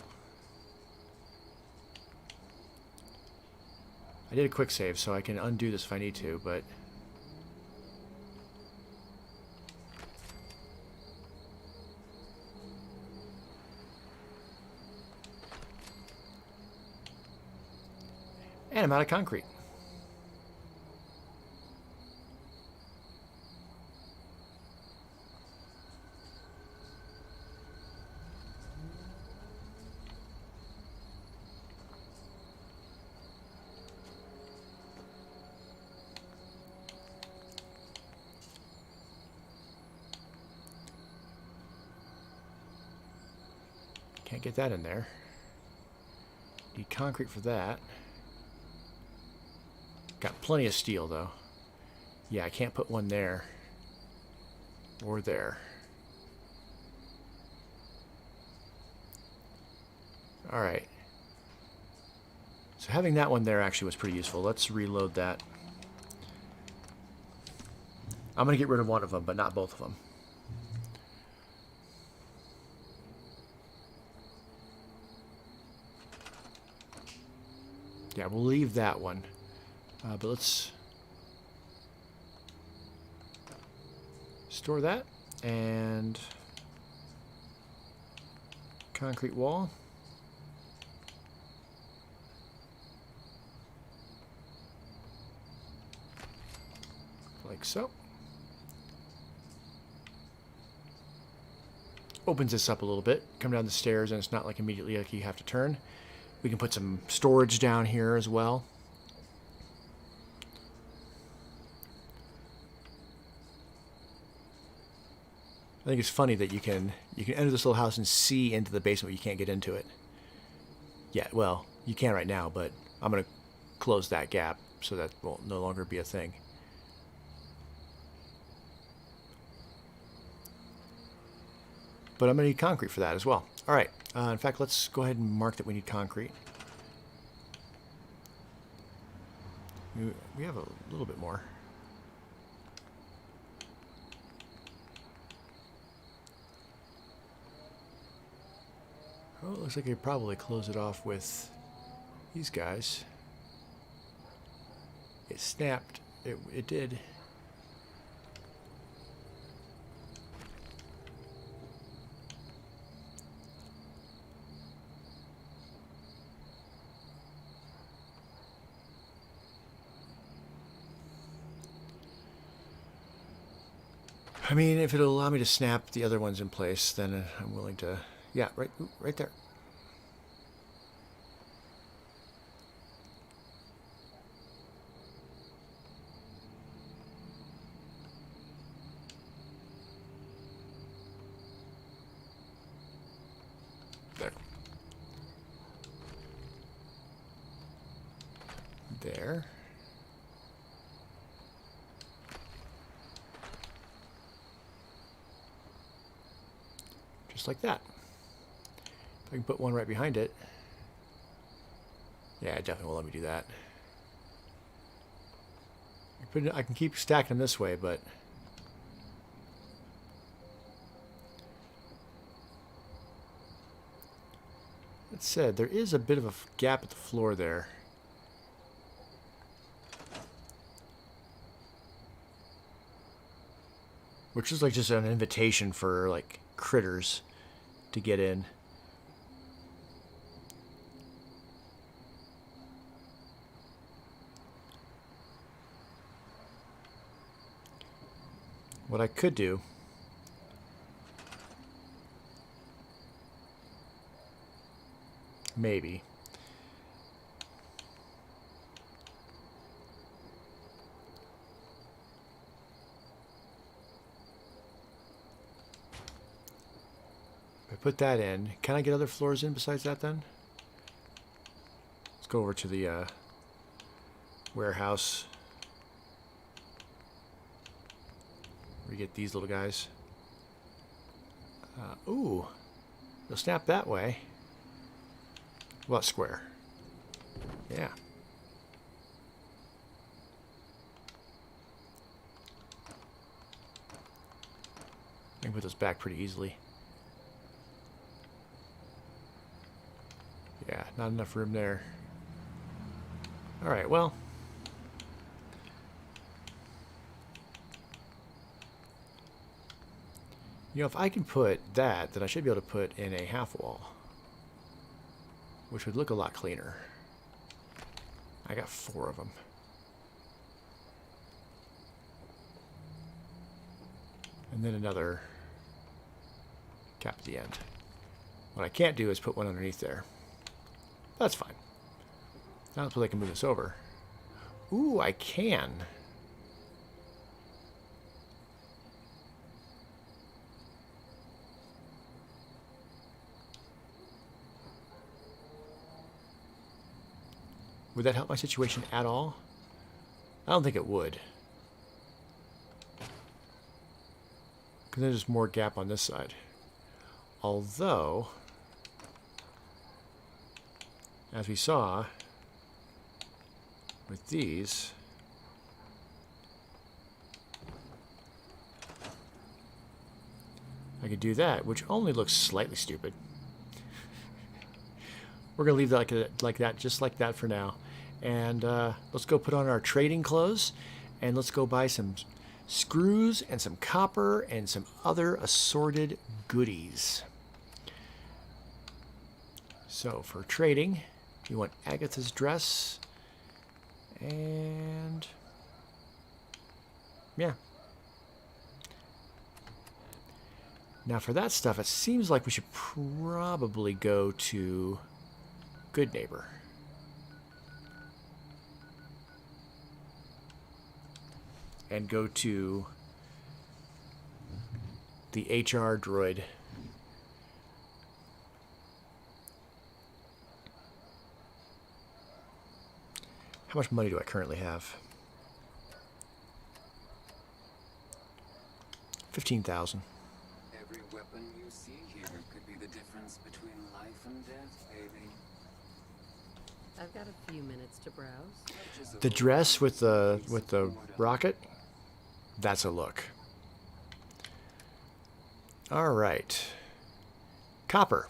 Speaker 1: I did a quick save, so I can undo this if I need to, but... And I'm out of concrete. Can't get that in there. Need concrete for that. Got plenty of steel, though. Yeah, I can't put one there. Or there. Alright. So having that one there actually was pretty useful. Let's reload that. I'm going to get rid of one of them, but not both of them. Yeah, we'll leave that one. But let's store that. And concrete wall. Like so. Opens this up a little bit. Come down the stairs, and it's not like immediately like you have to turn. We can put some storage down here as well. I think it's funny that you can enter this little house and see into the basement, but you can't get into it. Yeah, well, you can right now, but I'm going to close that gap so that will no longer be a thing. But I'm going to need concrete for that as well. All right. In fact, let's go ahead and mark that we need concrete. We have a little bit more. Oh, it looks like I could probably close it off with these guys. It snapped. It did. I mean, if it'll allow me to snap the other ones in place, then I'm willing to... Yeah, right there. There. There. Just like that. If I can put one right behind it. Yeah, it definitely will let me do that. I can keep stacking them this way, but... That said, there is a bit of a gap at the floor there. Which is like just an invitation for like critters to get in. What I could do maybe if I put that in, can I get other floors in besides that then? Let's go over to the warehouse. We get these little guys. Ooh. They'll snap that way. What square? Yeah. I can put those back pretty easily. Yeah, not enough room there. Alright, well. You know, if I can put that, then I should be able to put in a half wall. Which would look a lot cleaner. I got 4 of them. And then another cap at the end. What I can't do is put one underneath there. That's fine. Now I can move this over. Ooh, I can. Would that help my situation at all? I don't think it would. Because there's just more gap on this side. Although, as we saw with these, I could do that, which only looks slightly stupid. We're going to leave that like that, just like that for now. And let's go put on our trading clothes, and let's go buy some screws and some copper and some other assorted goodies. So for trading, you want Agatha's dress, and yeah. Now for that stuff, it seems like we should probably go to Good Neighbor. And go to the HR droid. How much money do I currently have? 15,000.
Speaker 3: Every weapon you see here could be the difference between life and death, baby.
Speaker 2: I've got a few minutes to browse.
Speaker 1: The dress with the rocket, that's a look. All right. Copper.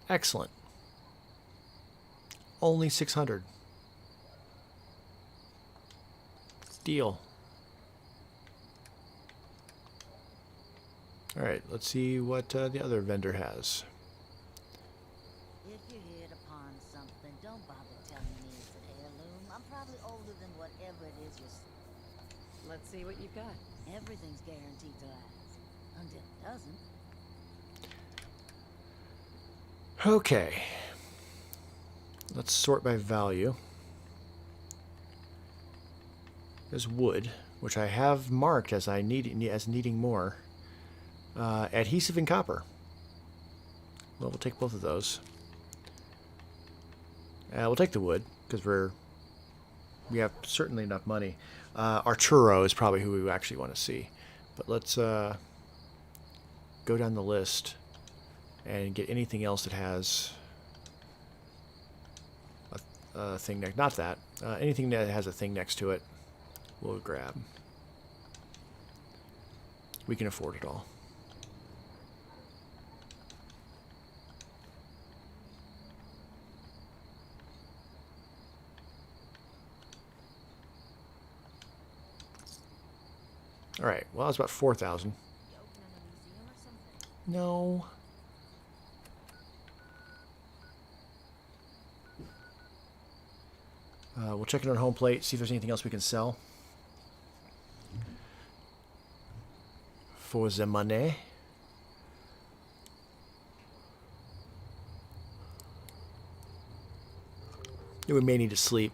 Speaker 1: Excellent. Only 600. Deal. All right, let's see what the other vendor has.
Speaker 4: If you hit upon something, don't bother telling me it's an heirloom. I'm probably older than whatever it is you're...
Speaker 2: Let's see what you've got.
Speaker 4: Everything's guaranteed to last. Until it doesn't.
Speaker 1: Okay. Let's sort by value. There's wood, which I have marked as needing more. Adhesive and copper. Well, we'll take both of those. We'll take the wood because we have certainly enough money. Arturo is probably who we actually want to see, but let's go down the list and get anything else that has a thing next. Not that. Anything that has a thing next to it, we'll grab. We can afford it all. All right. Well, that's about 4,000.
Speaker 4: You opening a museum or something?
Speaker 1: No. We'll check it on home plate, see if there's anything else we can sell. For the money. We may need to sleep.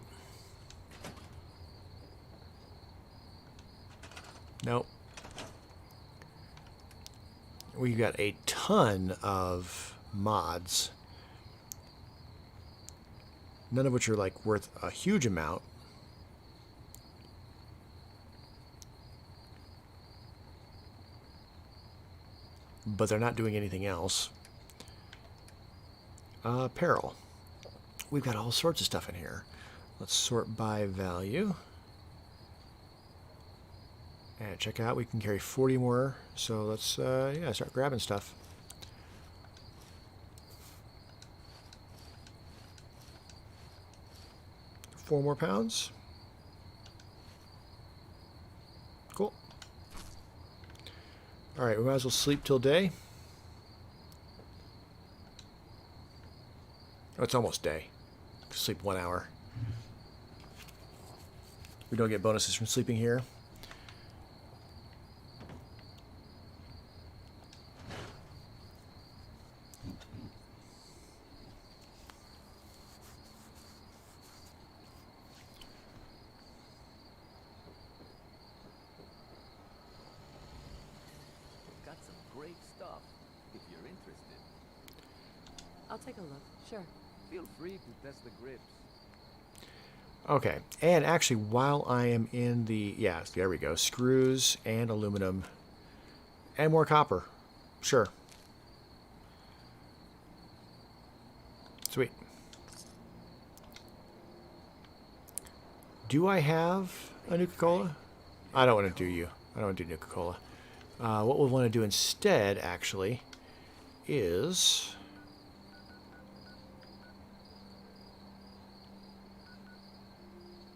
Speaker 1: Nope. We've got a ton of mods. None of which are like worth a huge amount. but they're not doing anything else. Apparel. We've got all sorts of stuff in here. Let's sort by value. And check out, we can carry 40 more. So let's, yeah, start grabbing stuff. Four more pounds. Cool. All right, we might as well sleep till day. Oh, it's almost day. Sleep 1 hour. We don't get bonuses from sleeping here.
Speaker 5: Got some great stuff, if you're interested.
Speaker 2: I'll take a look. Sure.
Speaker 5: Feel free to test the grips.
Speaker 1: Okay, and actually while I am in the, yeah, there we go, screws and aluminum and more copper. Sure. Sweet. Do I have a Nuka-Cola? I don't want to do you. I don't want to do Nuka-Cola. What we'll want to do instead, actually, is...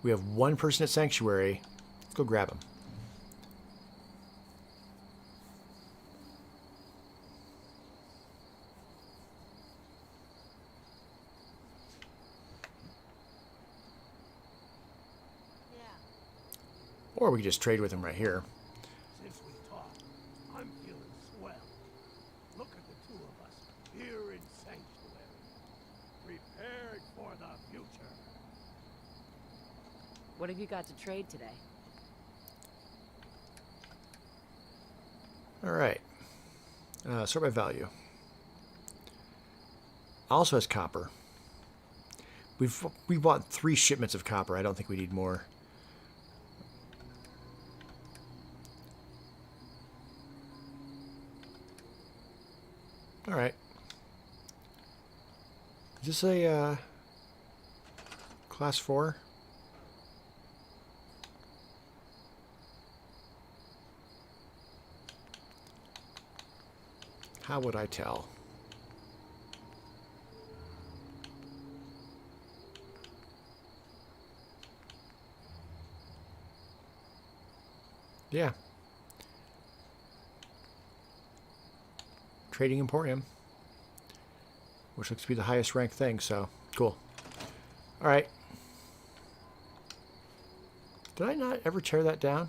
Speaker 1: we have one person at Sanctuary. Let's go grab him.
Speaker 4: Yeah.
Speaker 1: Or we could just trade with him right here.
Speaker 6: Since we talked, I'm feeling swell. Look at the two of us here in Sanctuary, prepared for the future.
Speaker 2: What have you got to trade today?
Speaker 1: All right. Sort by value. Also has copper. We bought 3 shipments of copper. I don't think we need more. All right. Is this a class 4? How would I tell? Yeah. Trading Emporium. Which looks to be the highest ranked thing, so cool. Alright. Did I not ever tear that down?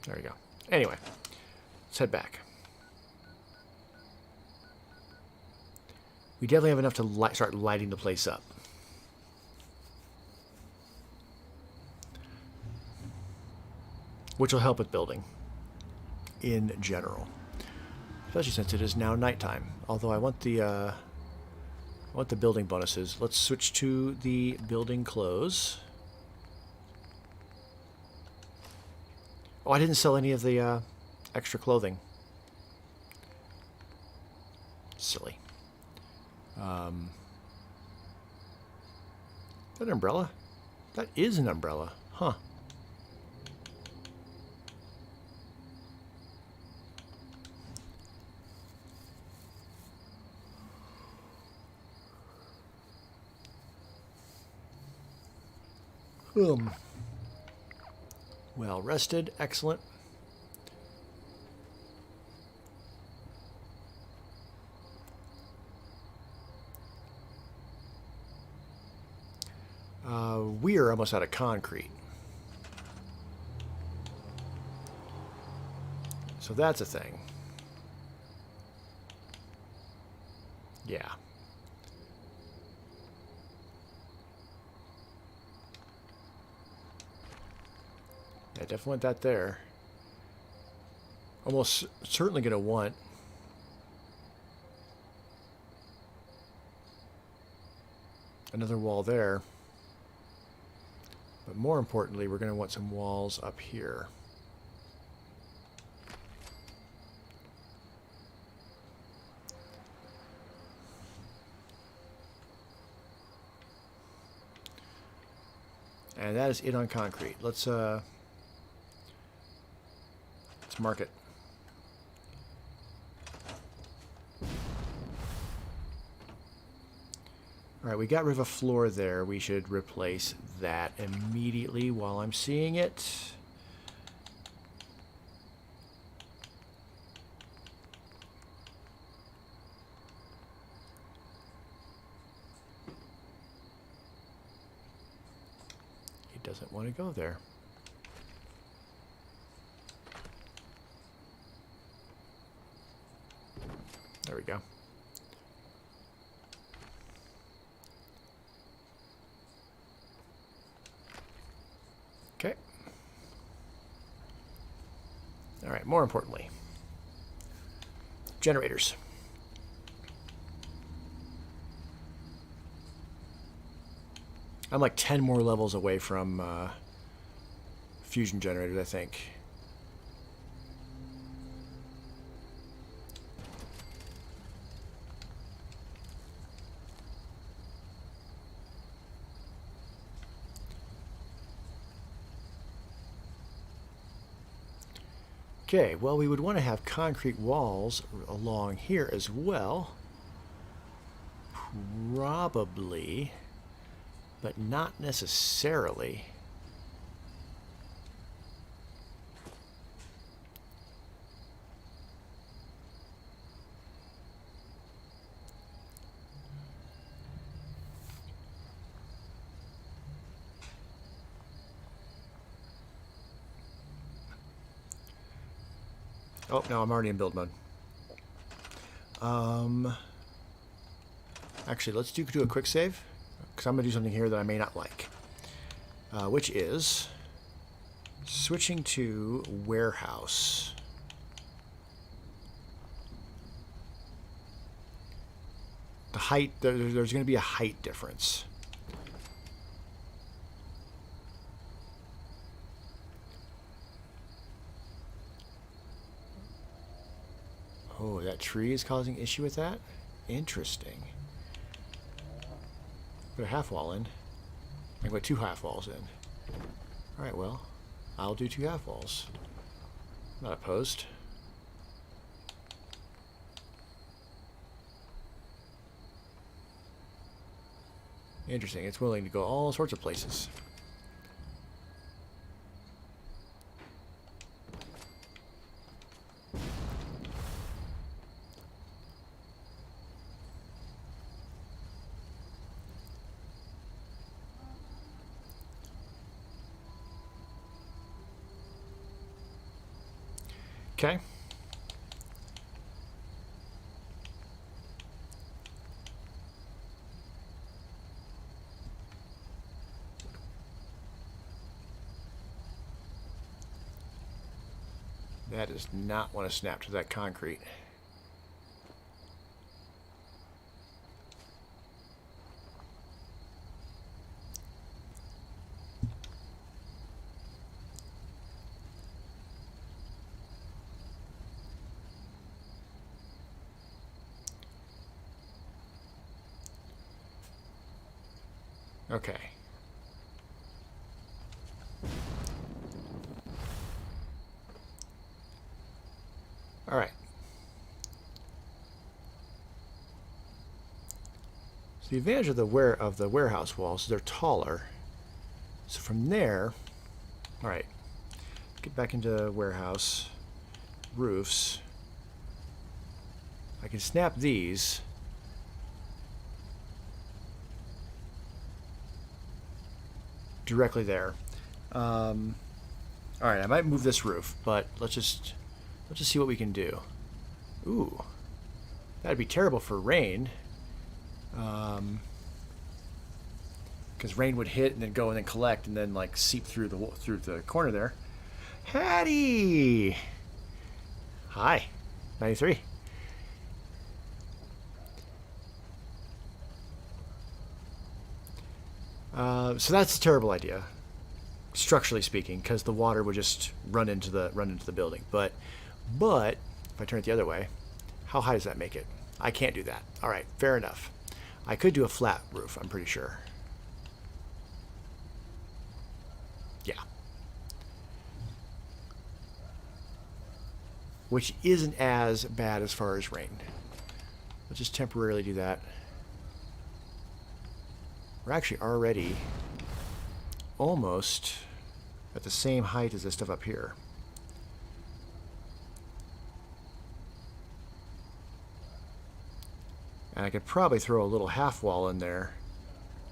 Speaker 1: There we go. Anyway, let's head back. We definitely have enough to start lighting the place up. Which will help with building in general. Especially since it is now nighttime. Although I want the building bonuses. Let's switch to the building clothes. Oh, I didn't sell any of the extra clothing. Silly. That umbrella? That is an umbrella. Huh. Well rested. Excellent. We're almost out of concrete. So that's a thing. Yeah. Yeah, definitely want that there. Almost certainly going to want another wall there. But more importantly, we're going to want some walls up here. And that is it on concrete. Let's mark it. All right, we got rid of a floor there. We should replace that immediately while I'm seeing it. He doesn't want to go there. There we go. Okay. All right, more importantly, generators. I'm like 10 more levels away from fusion generators, I think. Okay, well, we would want to have concrete walls along here as well. Probably, but not necessarily. Oh, no, I'm already in build mode. Actually, let's do a quick save, because I'm going to do something here that I may not like, which is switching to warehouse. The height, there's going to be a height difference. Oh, that tree is causing issue with that? Interesting. Put a half wall in. I can put 2 half walls in. Alright, well, I'll do 2 half walls. Not opposed. Interesting. It's willing to go all sorts of places. Okay. That does not want to snap to that concrete. Okay. All right. So the advantage of the warehouse walls is they're taller. So from there, all right. Get back into warehouse roofs. I can snap these. Directly there. All right, I might move this roof, but let's just see what we can do. Ooh, that'd be terrible for rain, because rain would hit and then go and then collect and then like seep through the corner there. Hattie, hi, 93. So that's a terrible idea, structurally speaking, because the water would just run into the building. But if I turn it the other way, how high does that make it? I can't do that. All right, fair enough. I could do a flat roof, I'm pretty sure. Yeah. Which isn't as bad as far as rain. Let's just temporarily do that. We're actually already almost at the same height as this stuff up here. And I could probably throw a little half wall in there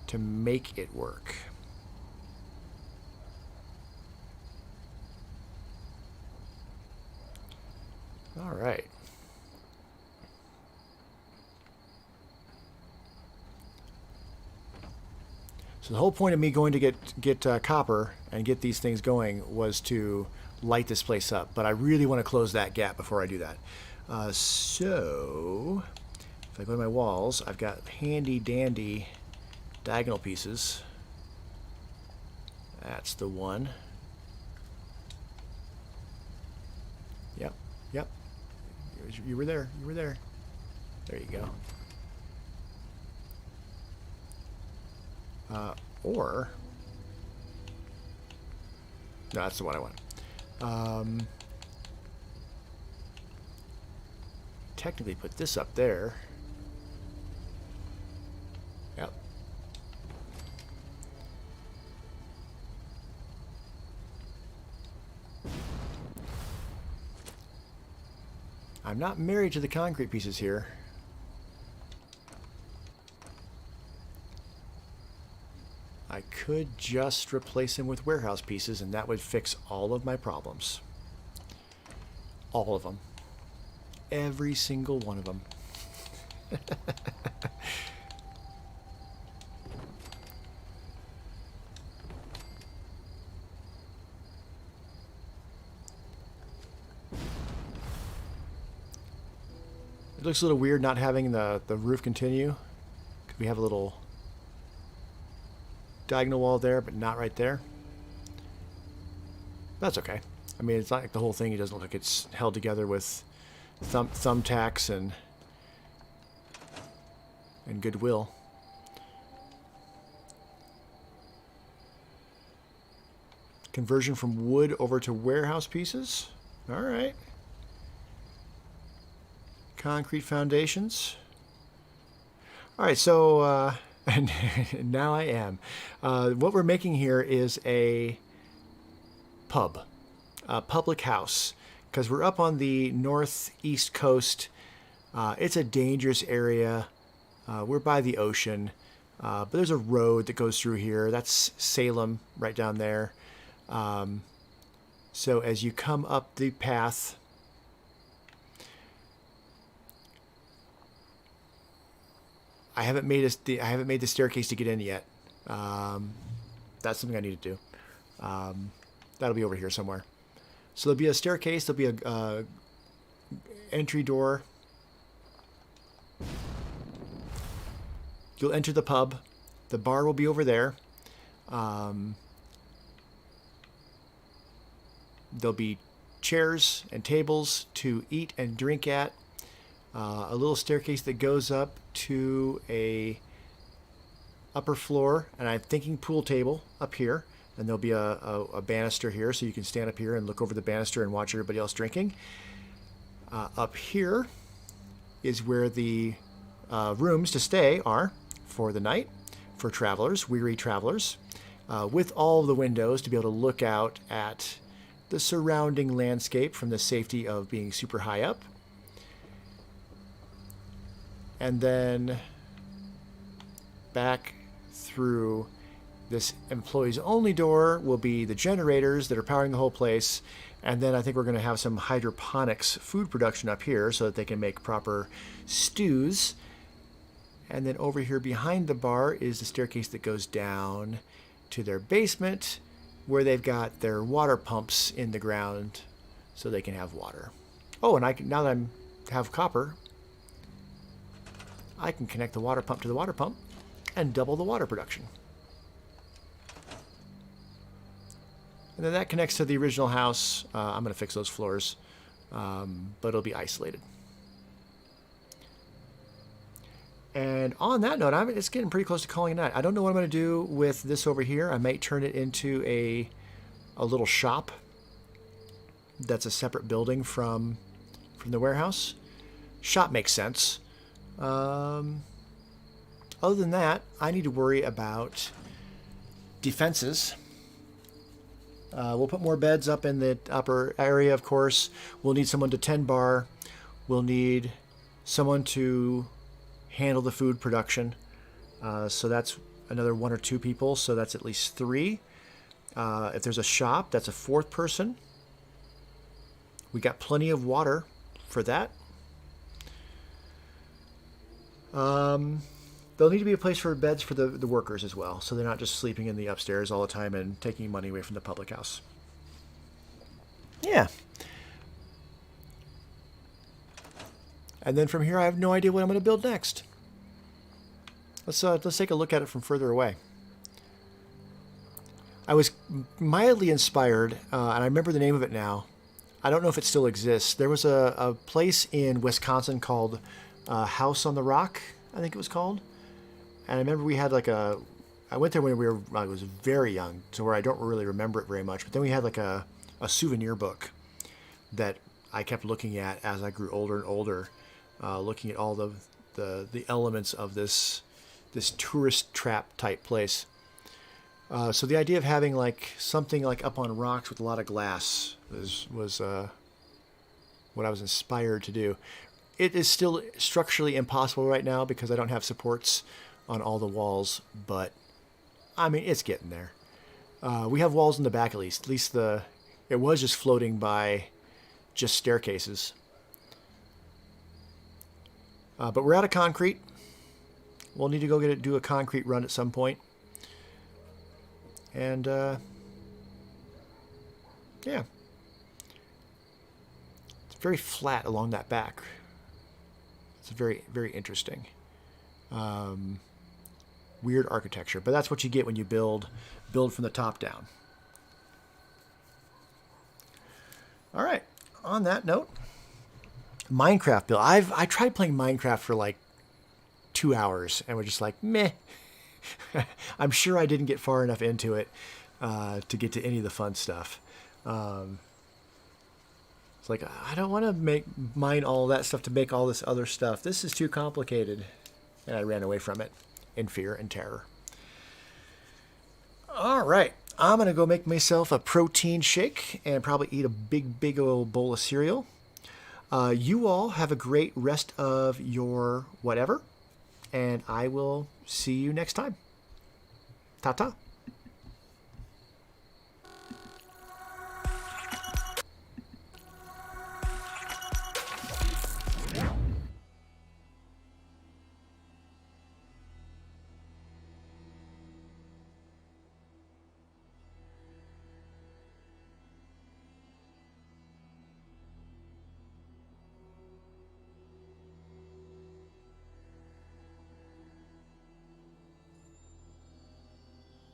Speaker 1: to make it work. All right. So the whole point of me going to get copper and get these things going was to light this place up. But I really want to close that gap before I do that. So if I go to my walls, I've got handy dandy diagonal pieces. That's the one. Yep, yep. You were there. You were there. There you go. Or no, that's the one I want. Technically put this up there. Yep. I'm not married to the concrete pieces here. I could just replace them with warehouse pieces and that would fix all of my problems. All of them. Every single one of them. It looks a little weird not having the roof continue. We have a little diagonal wall there, but not right there. That's okay. I mean, it's not like the whole thing. It doesn't look like it's held together with thumbtacks and goodwill. Conversion from wood over to warehouse pieces. All right. Concrete foundations. All right, so and now I am. What we're making here is a pub, a public house, because we're up on the northeast coast. It's a dangerous area. We're by the ocean, but there's a road that goes through here. That's Salem right down there. So as you come up the path, I haven't made the staircase to get in yet. That's something I need to do. That'll be over here somewhere. So there'll be a staircase. There'll be a entry door. You'll enter the pub. The bar will be over there. There'll be chairs and tables to eat and drink at. A little staircase that goes up to a upper floor, and I'm thinking pool table up here, and there'll be a banister here, so you can stand up here and look over the banister and watch everybody else drinking. Up here is where the rooms to stay are for the night, for travelers, weary travelers, with all the windows to be able to look out at the surrounding landscape from the safety of being super high up. And then back through this employees only door will be the generators that are powering the whole place. And then I think we're going to have some hydroponics food production up here so that they can make proper stews. And then over here behind the bar is the staircase that goes down to their basement where they've got their water pumps in the ground so they can have water. Oh, and now that I have copper, I can connect the water pump to the water pump and double the water production. And then that connects to the original house. I'm going to fix those floors, but it'll be isolated. And on that note, it's getting pretty close to calling it a night. I don't know what I'm going to do with this over here. I might turn it into a little shop that's a separate building from the warehouse. Shop makes sense. Other than that, I need to worry about defenses. We'll put more beds up in the upper area, of course. We'll need someone to tend bar. We'll need someone to handle the food production. So that's another 1 or 2 people. So that's at least 3. If there's a shop, that's a 4th person. We got plenty of water for that. There'll need to be a place for beds for the workers as well, so they're not just sleeping in the upstairs all the time and taking money away from the public house. Yeah. And then from here, I have no idea what I'm going to build next. Let's take a look at it from further away. I was mildly inspired, and I remember the name of it now. I don't know if it still exists. There was a place in Wisconsin called House on the Rock, I think it was called. And I remember we had I went there when I was very young, so where I don't really remember it very much. But then we had like a souvenir book that I kept looking at as I grew older and older, looking at all the elements of this tourist trap type place. So the idea of having like something like up on rocks with a lot of glass was what I was inspired to do. It is still structurally impossible right now because I don't have supports on all the walls, but I mean, it's getting there. We have walls in the back at least. At least it was just floating by just staircases. But we're out of concrete. We'll need to go do a concrete run at some point. And yeah. It's very flat along that back. It's very, very interesting. Weird architecture, but that's what you get when you build from the top down. All right. On that note, Minecraft build. I tried playing Minecraft for like 2 hours and we're just like, meh. I'm sure I didn't get far enough into it to get to any of the fun stuff. It's like, I don't want to mine all that stuff to make all this other stuff. This is too complicated. And I ran away from it in fear and terror. All right. I'm going to go make myself a protein shake and probably eat a big old bowl of cereal. You all have a great rest of your whatever. And I will see you next time. Ta-ta.